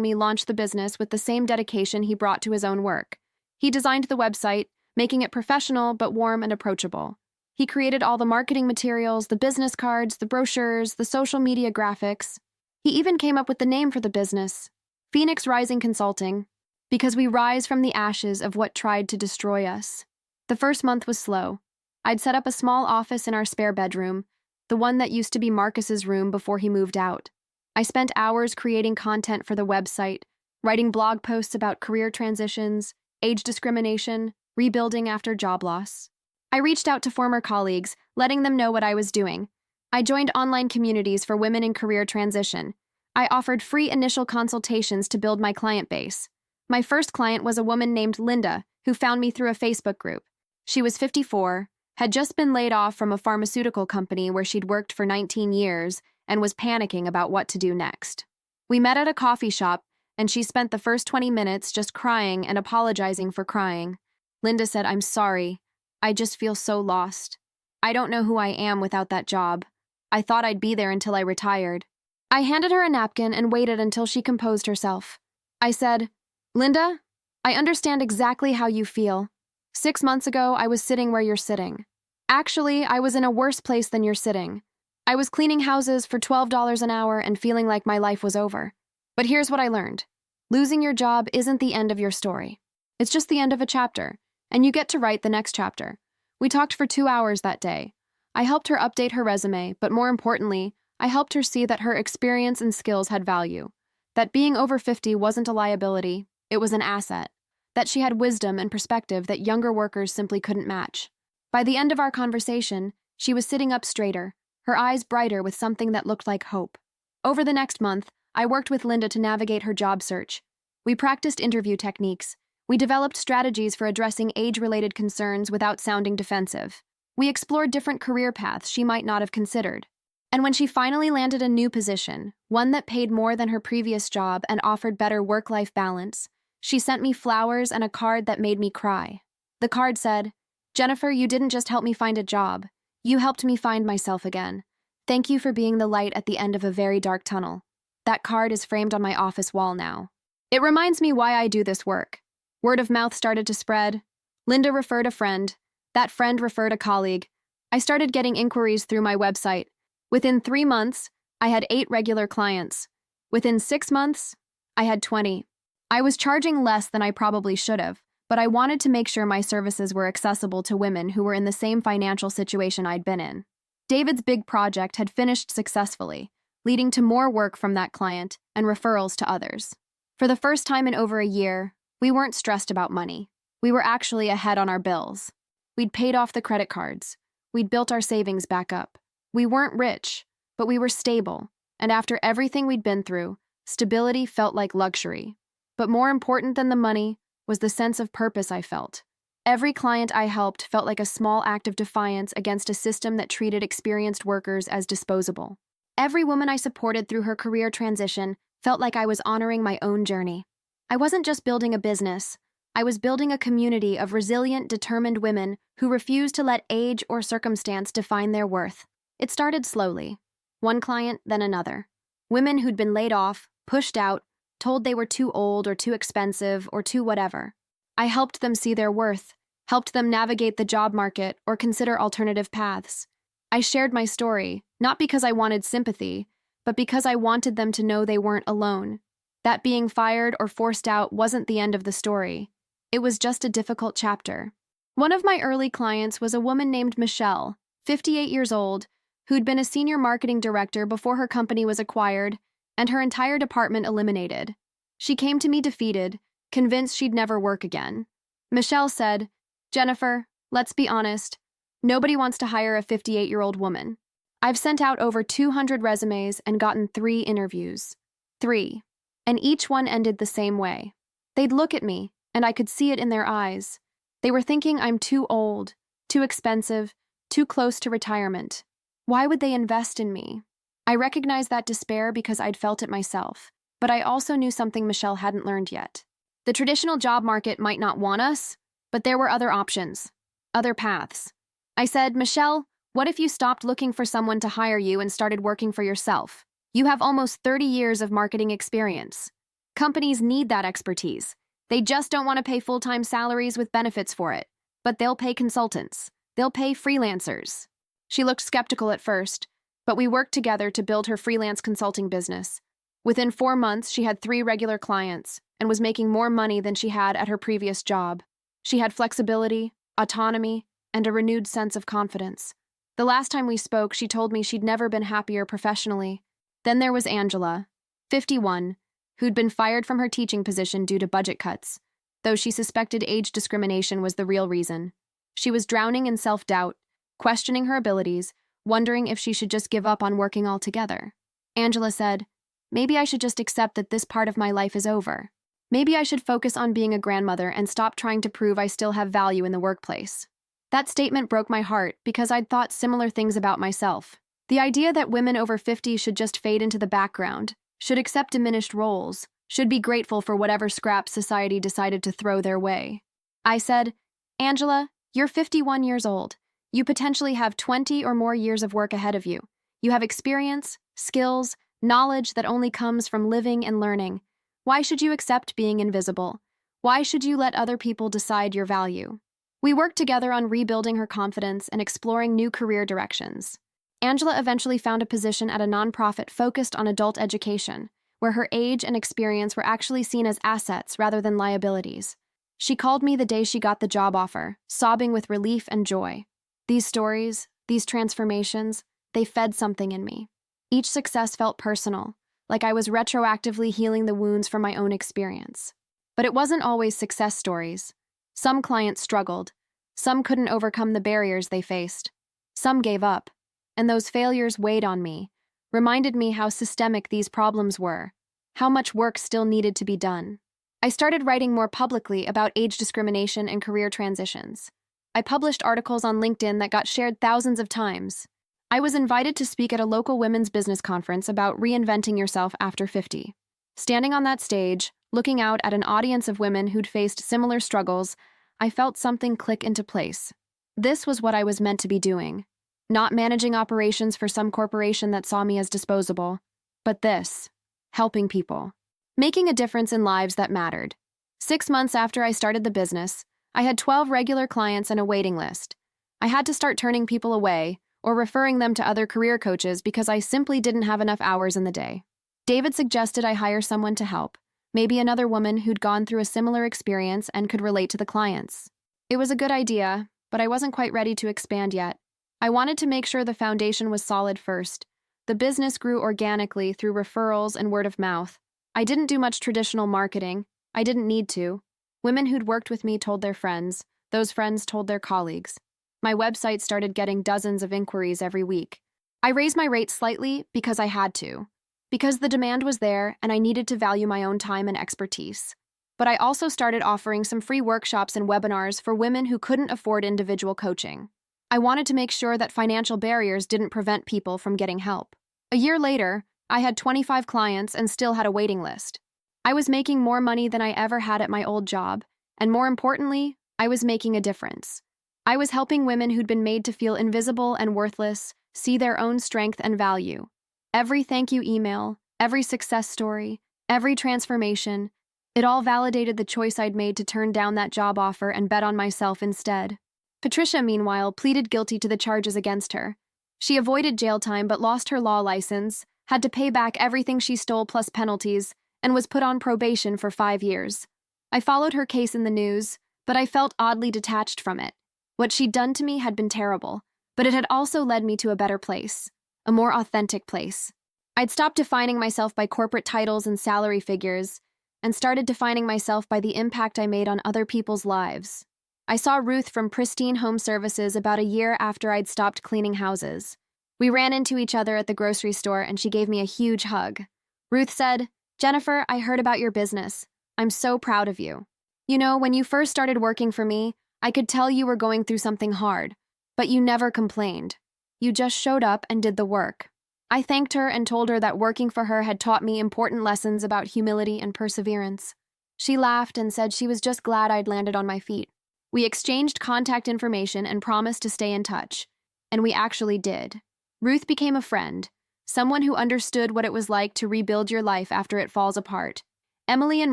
me launch the business with the same dedication he brought to his own work. He designed the website, making it professional but warm and approachable. He created all the marketing materials, the business cards, the brochures, the social media graphics. He even came up with the name for the business, Phoenix Rising Consulting, because we rise from the ashes of what tried to destroy us. The first month was slow. I'd set up a small office in our spare bedroom, the one that used to be Marcus's room before he moved out. I spent hours creating content for the website, writing blog posts about career transitions, age discrimination, rebuilding after job loss. I reached out to former colleagues, letting them know what I was doing. I joined online communities for women in career transition. I offered free initial consultations to build my client base. My first client was a woman named Linda, who found me through a Facebook group. She was 54, had just been laid off from a pharmaceutical company where she'd worked for 19 years, and was panicking about what to do next. We met at a coffee shop, and she spent the first 20 minutes just crying and apologizing for crying. Linda said, I'm sorry. I just feel so lost. I don't know who I am without that job. I thought I'd be there until I retired. I handed her a napkin and waited until she composed herself. I said, Linda, I understand exactly how you feel. 6 months ago, I was sitting where you're sitting. Actually, I was in a worse place than you're sitting. I was cleaning houses for $12 an hour and feeling like my life was over. But here's what I learned. Losing your job isn't the end of your story. It's just the end of a chapter, and you get to write the next chapter. We talked for 2 hours that day. I helped her update her resume, but more importantly, I helped her see that her experience and skills had value, that being over 50 wasn't a liability, it was an asset, that she had wisdom and perspective that younger workers simply couldn't match. By the end of our conversation, she was sitting up straighter, her eyes brighter with something that looked like hope. Over the next month, I worked with Linda to navigate her job search. We practiced interview techniques. We developed strategies for addressing age-related concerns without sounding defensive. We explored different career paths she might not have considered. And when she finally landed a new position, one that paid more than her previous job and offered better work-life balance, she sent me flowers and a card that made me cry. The card said, Jennifer, you didn't just help me find a job. You helped me find myself again. Thank you for being the light at the end of a very dark tunnel. That card is framed on my office wall now. It reminds me why I do this work. Word of mouth started to spread. Linda referred a friend. That friend referred a colleague. I started getting inquiries through my website. Within 3 months, I had 8 regular clients. Within 6 months, I had 20. I was charging less than I probably should have, but I wanted to make sure my services were accessible to women who were in the same financial situation I'd been in. David's big project had finished successfully, leading to more work from that client and referrals to others. For the first time in over a year, we weren't stressed about money. We were actually ahead on our bills. We'd paid off the credit cards. We'd built our savings back up. We weren't rich, but we were stable, and after everything we'd been through, stability felt like luxury. But more important than the money was the sense of purpose I felt. Every client I helped felt like a small act of defiance against a system that treated experienced workers as disposable. Every woman I supported through her career transition felt like I was honoring my own journey. I wasn't just building a business. I was building a community of resilient, determined women who refused to let age or circumstance define their worth. It started slowly. One client, then another. Women who'd been laid off, pushed out, told they were too old or too expensive or too whatever. I helped them see their worth, helped them navigate the job market or consider alternative paths. I shared my story, not because I wanted sympathy, but because I wanted them to know they weren't alone. That being fired or forced out wasn't the end of the story. It was just a difficult chapter. One of my early clients was a woman named Michelle, 58 years old, who'd been a senior marketing director before her company was acquired and her entire department eliminated. She came to me defeated, convinced she'd never work again. Michelle said, "Jennifer, let's be honest. Nobody wants to hire a 58-year-old woman. I've sent out over 200 resumes and gotten 3 interviews. 3. And each one ended the same way. They'd look at me, and I could see it in their eyes. They were thinking I'm too old, too expensive, too close to retirement. Why would they invest in me?" I recognized that despair because I'd felt it myself, but I also knew something Michelle hadn't learned yet. The traditional job market might not want us, but there were other options, other paths. I said, "Michelle, what if you stopped looking for someone to hire you and started working for yourself? You have almost 30 years of marketing experience. Companies need that expertise. They just don't want to pay full-time salaries with benefits for it, but they'll pay consultants. They'll pay freelancers." She looked skeptical at first, but we worked together to build her freelance consulting business. Within 4 months, she had 3 regular clients and was making more money than she had at her previous job. She had flexibility, autonomy, and a renewed sense of confidence. The last time we spoke, she told me she'd never been happier professionally. Then there was Angela, 51, who'd been fired from her teaching position due to budget cuts, though she suspected age discrimination was the real reason. She was drowning in self-doubt, questioning her abilities, wondering if she should just give up on working altogether. Angela said, "Maybe I should just accept that this part of my life is over. Maybe I should focus on being a grandmother and stop trying to prove I still have value in the workplace." That statement broke my heart because I'd thought similar things about myself. The idea that women over 50 should just fade into the background, should accept diminished roles, should be grateful for whatever scraps society decided to throw their way. I said, "Angela, you're 51 years old. You potentially have 20 or more years of work ahead of you. You have experience, skills, knowledge that only comes from living and learning. Why should you accept being invisible? Why should you let other people decide your value?" We worked together on rebuilding her confidence and exploring new career directions. Angela eventually found a position at a nonprofit focused on adult education, where her age and experience were actually seen as assets rather than liabilities. She called me the day she got the job offer, sobbing with relief and joy. These stories, these transformations, they fed something in me. Each success felt personal, like I was retroactively healing the wounds from my own experience. But it wasn't always success stories. Some clients struggled. Some couldn't overcome the barriers they faced. Some gave up. And those failures weighed on me, reminded me how systemic these problems were, how much work still needed to be done. I started writing more publicly about age discrimination and career transitions. I published articles on LinkedIn that got shared thousands of times. I was invited to speak at a local women's business conference about reinventing yourself after 50. Standing on that stage, looking out at an audience of women who'd faced similar struggles, I felt something click into place. This was what I was meant to be doing. Not managing operations for some corporation that saw me as disposable, but this, helping people. Making a difference in lives that mattered. 6 months after I started the business, I had 12 regular clients and a waiting list. I had to start turning people away or referring them to other career coaches because I simply didn't have enough hours in the day. David suggested I hire someone to help, maybe another woman who'd gone through a similar experience and could relate to the clients. It was a good idea, but I wasn't quite ready to expand yet. I wanted to make sure the foundation was solid first. The business grew organically through referrals and word of mouth. I didn't do much traditional marketing. I didn't need to. Women who'd worked with me told their friends. Those friends told their colleagues. My website started getting dozens of inquiries every week. I raised my rates slightly because I had to, because the demand was there and I needed to value my own time and expertise. But I also started offering some free workshops and webinars for women who couldn't afford individual coaching. I wanted to make sure that financial barriers didn't prevent people from getting help. A year later, I had 25 clients and still had a waiting list. I was making more money than I ever had at my old job, and more importantly, I was making a difference. I was helping women who'd been made to feel invisible and worthless see their own strength and value. Every thank you email, every success story, every transformation, it all validated the choice I'd made to turn down that job offer and bet on myself instead. Patricia, meanwhile, pleaded guilty to the charges against her. She avoided jail time but lost her law license, had to pay back everything she stole plus penalties, and was put on probation for 5 years. I followed her case in the news, but I felt oddly detached from it. What she'd done to me had been terrible, But it had also led me to a better place, a more authentic place. I'd stopped defining myself by corporate titles and salary figures, and started defining myself by the impact I made on other people's lives. I saw Ruth from Pristine Home Services about a year after I'd stopped cleaning houses. We ran into each other at the grocery store and she gave me a huge hug. Ruth said, "Jennifer, I heard about your business. I'm so proud of you. You know, when you first started working for me, I could tell you were going through something hard, but you never complained. You just showed up and did the work." I thanked her and told her that working for her had taught me important lessons about humility and perseverance. She laughed and said she was just glad I'd landed on my feet. We exchanged contact information and promised to stay in touch. And we actually did. Ruth became a friend, someone who understood what it was like to rebuild your life after it falls apart. Emily and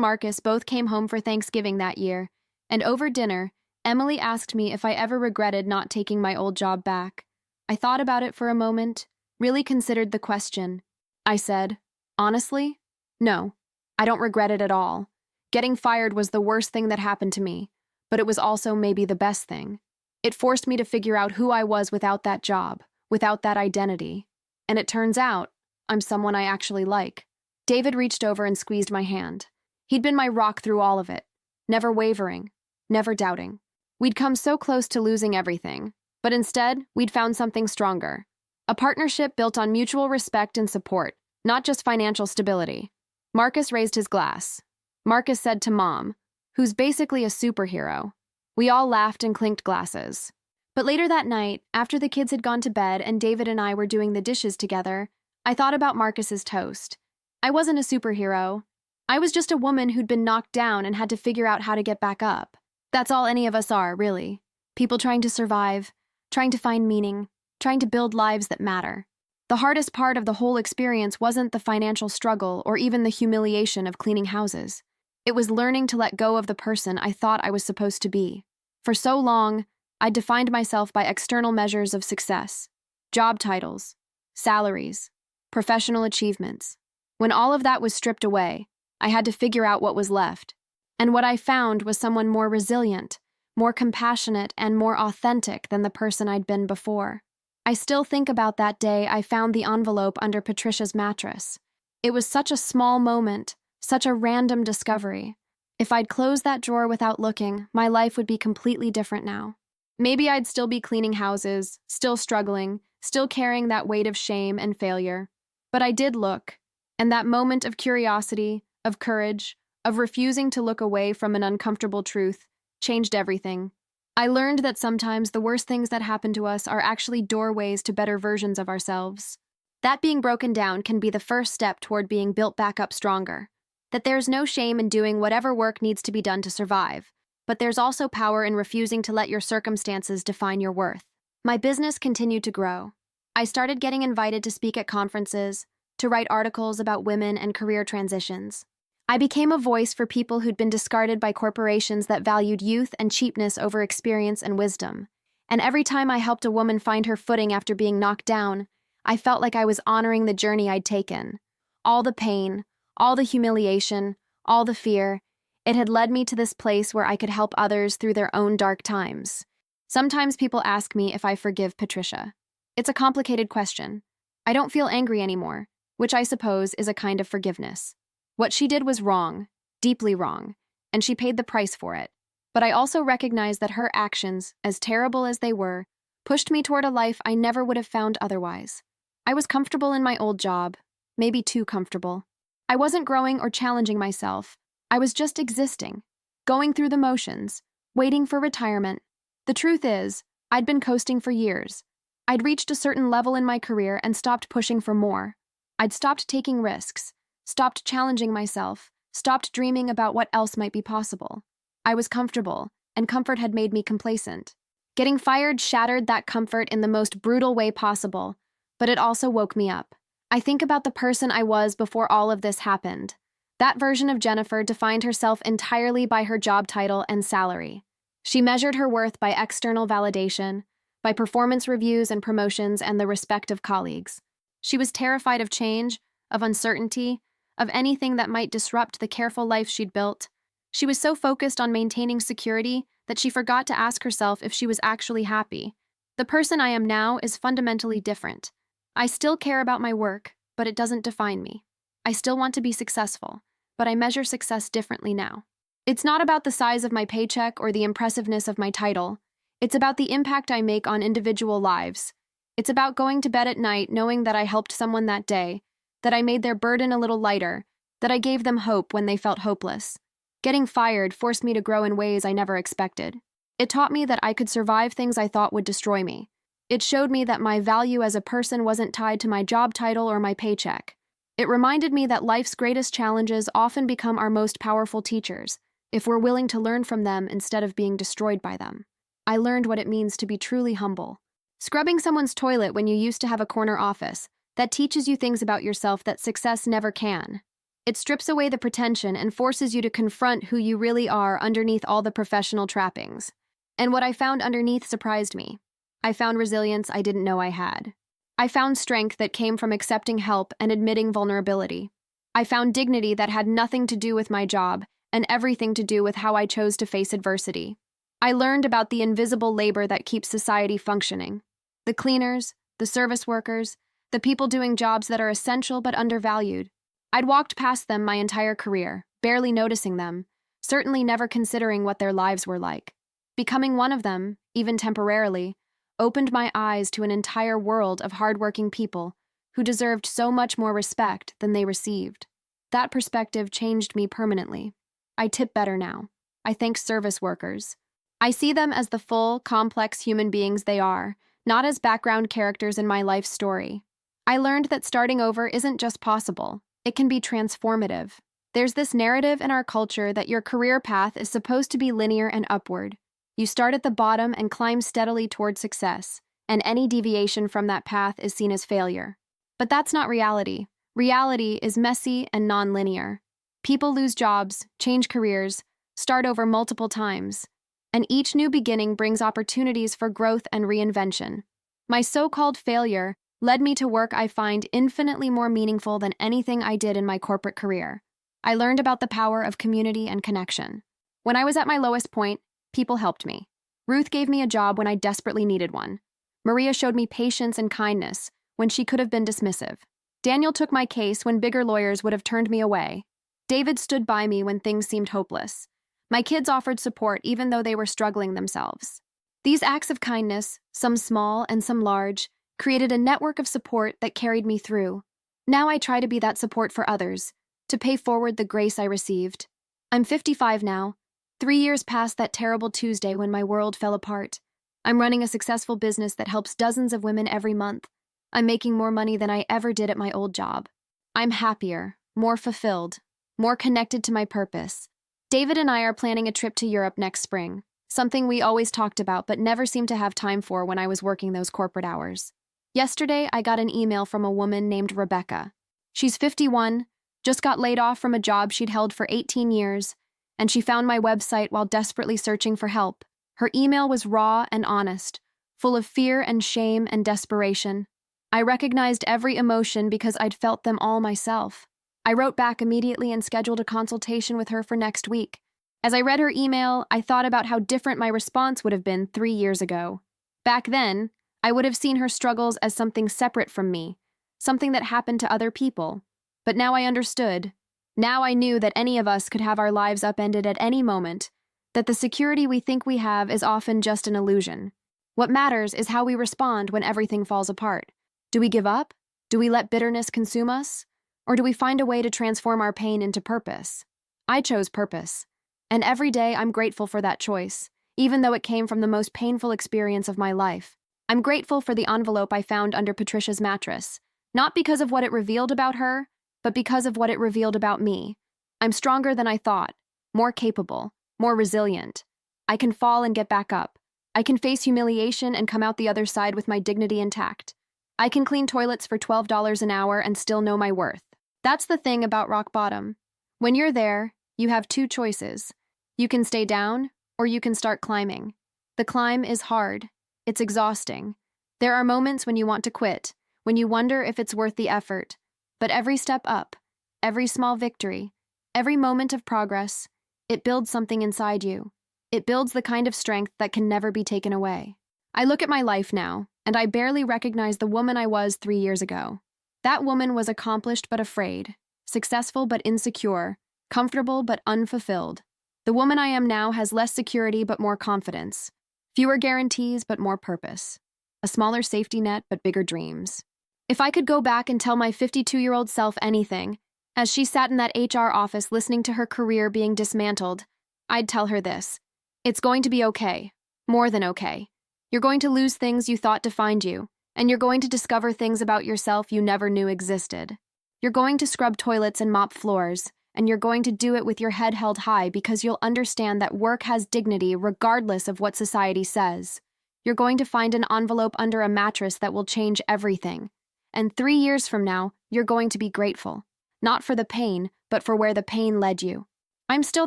Marcus both came home for Thanksgiving that year, and over dinner, Emily asked me if I ever regretted not taking my old job back. I thought about it for a moment, really considered the question. I said, honestly, no, I don't regret it at all. Getting fired was the worst thing that happened to me, but it was also maybe the best thing. It forced me to figure out who I was without that job, without that identity. And it turns out, I'm someone I actually like. David reached over and squeezed my hand. He'd been my rock through all of it, never wavering, never doubting. We'd come so close to losing everything, but instead, we'd found something stronger. A partnership built on mutual respect and support, not just financial stability. Marcus raised his glass. Marcus said to Mom, who's basically a superhero. We all laughed and clinked glasses. But later that night, after the kids had gone to bed and David and I were doing the dishes together, I thought about Marcus's toast. I wasn't a superhero. I was just a woman who'd been knocked down and had to figure out how to get back up. That's all any of us are, really. People trying to survive, trying to find meaning, trying to build lives that matter. The hardest part of the whole experience wasn't the financial struggle or even the humiliation of cleaning houses. It was learning to let go of the person I thought I was supposed to be. For so long, I defined myself by external measures of success, job titles, salaries, professional achievements. When all of that was stripped away, I had to figure out what was left. And what I found was someone more resilient, more compassionate, and more authentic than the person I'd been before. I still think about that day I found the envelope under Patricia's mattress. It was such a small moment, such a random discovery. If I'd closed that drawer without looking, my life would be completely different now. Maybe I'd still be cleaning houses, still struggling, still carrying that weight of shame and failure. But I did look, and that moment of curiosity, of courage, of refusing to look away from an uncomfortable truth, changed everything. I learned that sometimes the worst things that happen to us are actually doorways to better versions of ourselves. That being broken down can be the first step toward being built back up stronger. That there's no shame in doing whatever work needs to be done to survive, but there's also power in refusing to let your circumstances define your worth. My business continued to grow. I started getting invited to speak at conferences, to write articles about women and career transitions. I became a voice for people who'd been discarded by corporations that valued youth and cheapness over experience and wisdom. And every time I helped a woman find her footing after being knocked down, I felt like I was honoring the journey I'd taken. All the pain, all the humiliation, all the fear, it had led me to this place where I could help others through their own dark times. Sometimes people ask me if I forgive Patricia. It's a complicated question. I don't feel angry anymore, which I suppose is a kind of forgiveness. What she did was wrong, deeply wrong, and she paid the price for it. But I also recognize that her actions, as terrible as they were, pushed me toward a life I never would have found otherwise. I was comfortable in my old job, maybe too comfortable. I wasn't growing or challenging myself. I was just existing, going through the motions, waiting for retirement. The truth is, I'd been coasting for years. I'd reached a certain level in my career and stopped pushing for more. I'd stopped taking risks, stopped challenging myself, stopped dreaming about what else might be possible. I was comfortable, and comfort had made me complacent. Getting fired shattered that comfort in the most brutal way possible, but it also woke me up. I think about the person I was before all of this happened. That version of Jennifer defined herself entirely by her job title and salary. She measured her worth by external validation, by performance reviews and promotions and the respect of colleagues. She was terrified of change, of uncertainty, of anything that might disrupt the careful life she'd built. She was so focused on maintaining security that she forgot to ask herself if she was actually happy. The person I am now is fundamentally different. I still care about my work, but it doesn't define me. I still want to be successful, but I measure success differently now. It's not about the size of my paycheck or the impressiveness of my title. It's about the impact I make on individual lives. It's about going to bed at night knowing that I helped someone that day, that I made their burden a little lighter, that I gave them hope when they felt hopeless. Getting fired forced me to grow in ways I never expected. It taught me that I could survive things I thought would destroy me. It showed me that my value as a person wasn't tied to my job title or my paycheck. It reminded me that life's greatest challenges often become our most powerful teachers, if we're willing to learn from them instead of being destroyed by them. I learned what it means to be truly humble. Scrubbing someone's toilet when you used to have a corner office, that teaches you things about yourself that success never can. It strips away the pretension and forces you to confront who you really are underneath all the professional trappings. And what I found underneath surprised me. I found resilience I didn't know I had. I found strength that came from accepting help and admitting vulnerability. I found dignity that had nothing to do with my job and everything to do with how I chose to face adversity. I learned about the invisible labor that keeps society functioning. The cleaners, the service workers, the people doing jobs that are essential but undervalued. I'd walked past them my entire career, barely noticing them, certainly never considering what their lives were like. Becoming one of them, even temporarily, opened my eyes to an entire world of hardworking people who deserved so much more respect than they received. That perspective changed me permanently. I tip better now. I thank service workers. I see them as the full, complex human beings they are, not as background characters in my life story. I learned that starting over isn't just possible, it can be transformative. There's this narrative in our culture that your career path is supposed to be linear and upward. You start at the bottom and climb steadily toward success, and any deviation from that path is seen as failure. But that's not reality. Reality is messy and non-linear. People lose jobs, change careers, start over multiple times, and each new beginning brings opportunities for growth and reinvention. My so-called failure led me to work I find infinitely more meaningful than anything I did in my corporate career. I learned about the power of community and connection. When I was at my lowest point, people helped me. Ruth gave me a job when I desperately needed one. Maria showed me patience and kindness when she could have been dismissive. Daniel took my case when bigger lawyers would have turned me away. David stood by me when things seemed hopeless. My kids offered support even though they were struggling themselves. These acts of kindness, some small and some large, created a network of support that carried me through. Now I try to be that support for others, to pay forward the grace I received. I'm 55 now, 3 years past that terrible Tuesday when my world fell apart. I'm running a successful business that helps dozens of women every month. I'm making more money than I ever did at my old job. I'm happier, more fulfilled, more connected to my purpose. David and I are planning a trip to Europe next spring, something we always talked about but never seemed to have time for when I was working those corporate hours. Yesterday, I got an email from a woman named Rebecca. She's 51, just got laid off from a job she'd held for 18 years, and she found my website while desperately searching for help. Her email was raw and honest, full of fear and shame and desperation. I recognized every emotion because I'd felt them all myself. I wrote back immediately and scheduled a consultation with her for next week. As I read her email, I thought about how different my response would have been 3 years ago. Back then, I would have seen her struggles as something separate from me, something that happened to other people. But now I understood. Now I knew that any of us could have our lives upended at any moment, that the security we think we have is often just an illusion. What matters is how we respond when everything falls apart. Do we give up? Do we let bitterness consume us? Or do we find a way to transform our pain into purpose? I chose purpose. And every day I'm grateful for that choice, even though it came from the most painful experience of my life. I'm grateful for the envelope I found under Patricia's mattress, not because of what it revealed about her, but because of what it revealed about me. I'm stronger than I thought, more capable, more resilient. I can fall and get back up. I can face humiliation and come out the other side with my dignity intact. I can clean toilets for $12 an hour and still know my worth. That's the thing about rock bottom. When you're there, you have two choices. You can stay down, or you can start climbing. The climb is hard. It's exhausting. There are moments when you want to quit, when you wonder if it's worth the effort. But every step up, every small victory, every moment of progress, it builds something inside you. It builds the kind of strength that can never be taken away. I look at my life now, and I barely recognize the woman I was 3 years ago. That woman was accomplished but afraid, successful but insecure, comfortable but unfulfilled. The woman I am now has less security but more confidence, fewer guarantees but more purpose, a smaller safety net but bigger dreams. If I could go back and tell my 52-year-old self anything, as she sat in that HR office listening to her career being dismantled, I'd tell her this: it's going to be okay, more than okay. You're going to lose things you thought defined you, and you're going to discover things about yourself you never knew existed. You're going to scrub toilets and mop floors, and you're going to do it with your head held high because you'll understand that work has dignity regardless of what society says. You're going to find an envelope under a mattress that will change everything. And 3 years from now, you're going to be grateful. Not for the pain, but for where the pain led you. I'm still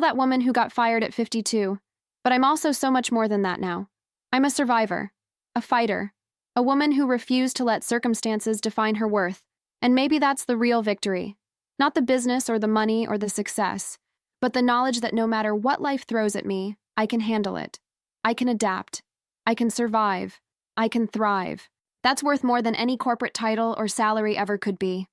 that woman who got fired at 52, but I'm also so much more than that now. I'm a survivor, a fighter, a woman who refused to let circumstances define her worth. And maybe that's the real victory. Not the business or the money or the success, but the knowledge that no matter what life throws at me, I can handle it. I can adapt. I can survive. I can thrive. That's worth more than any corporate title or salary ever could be.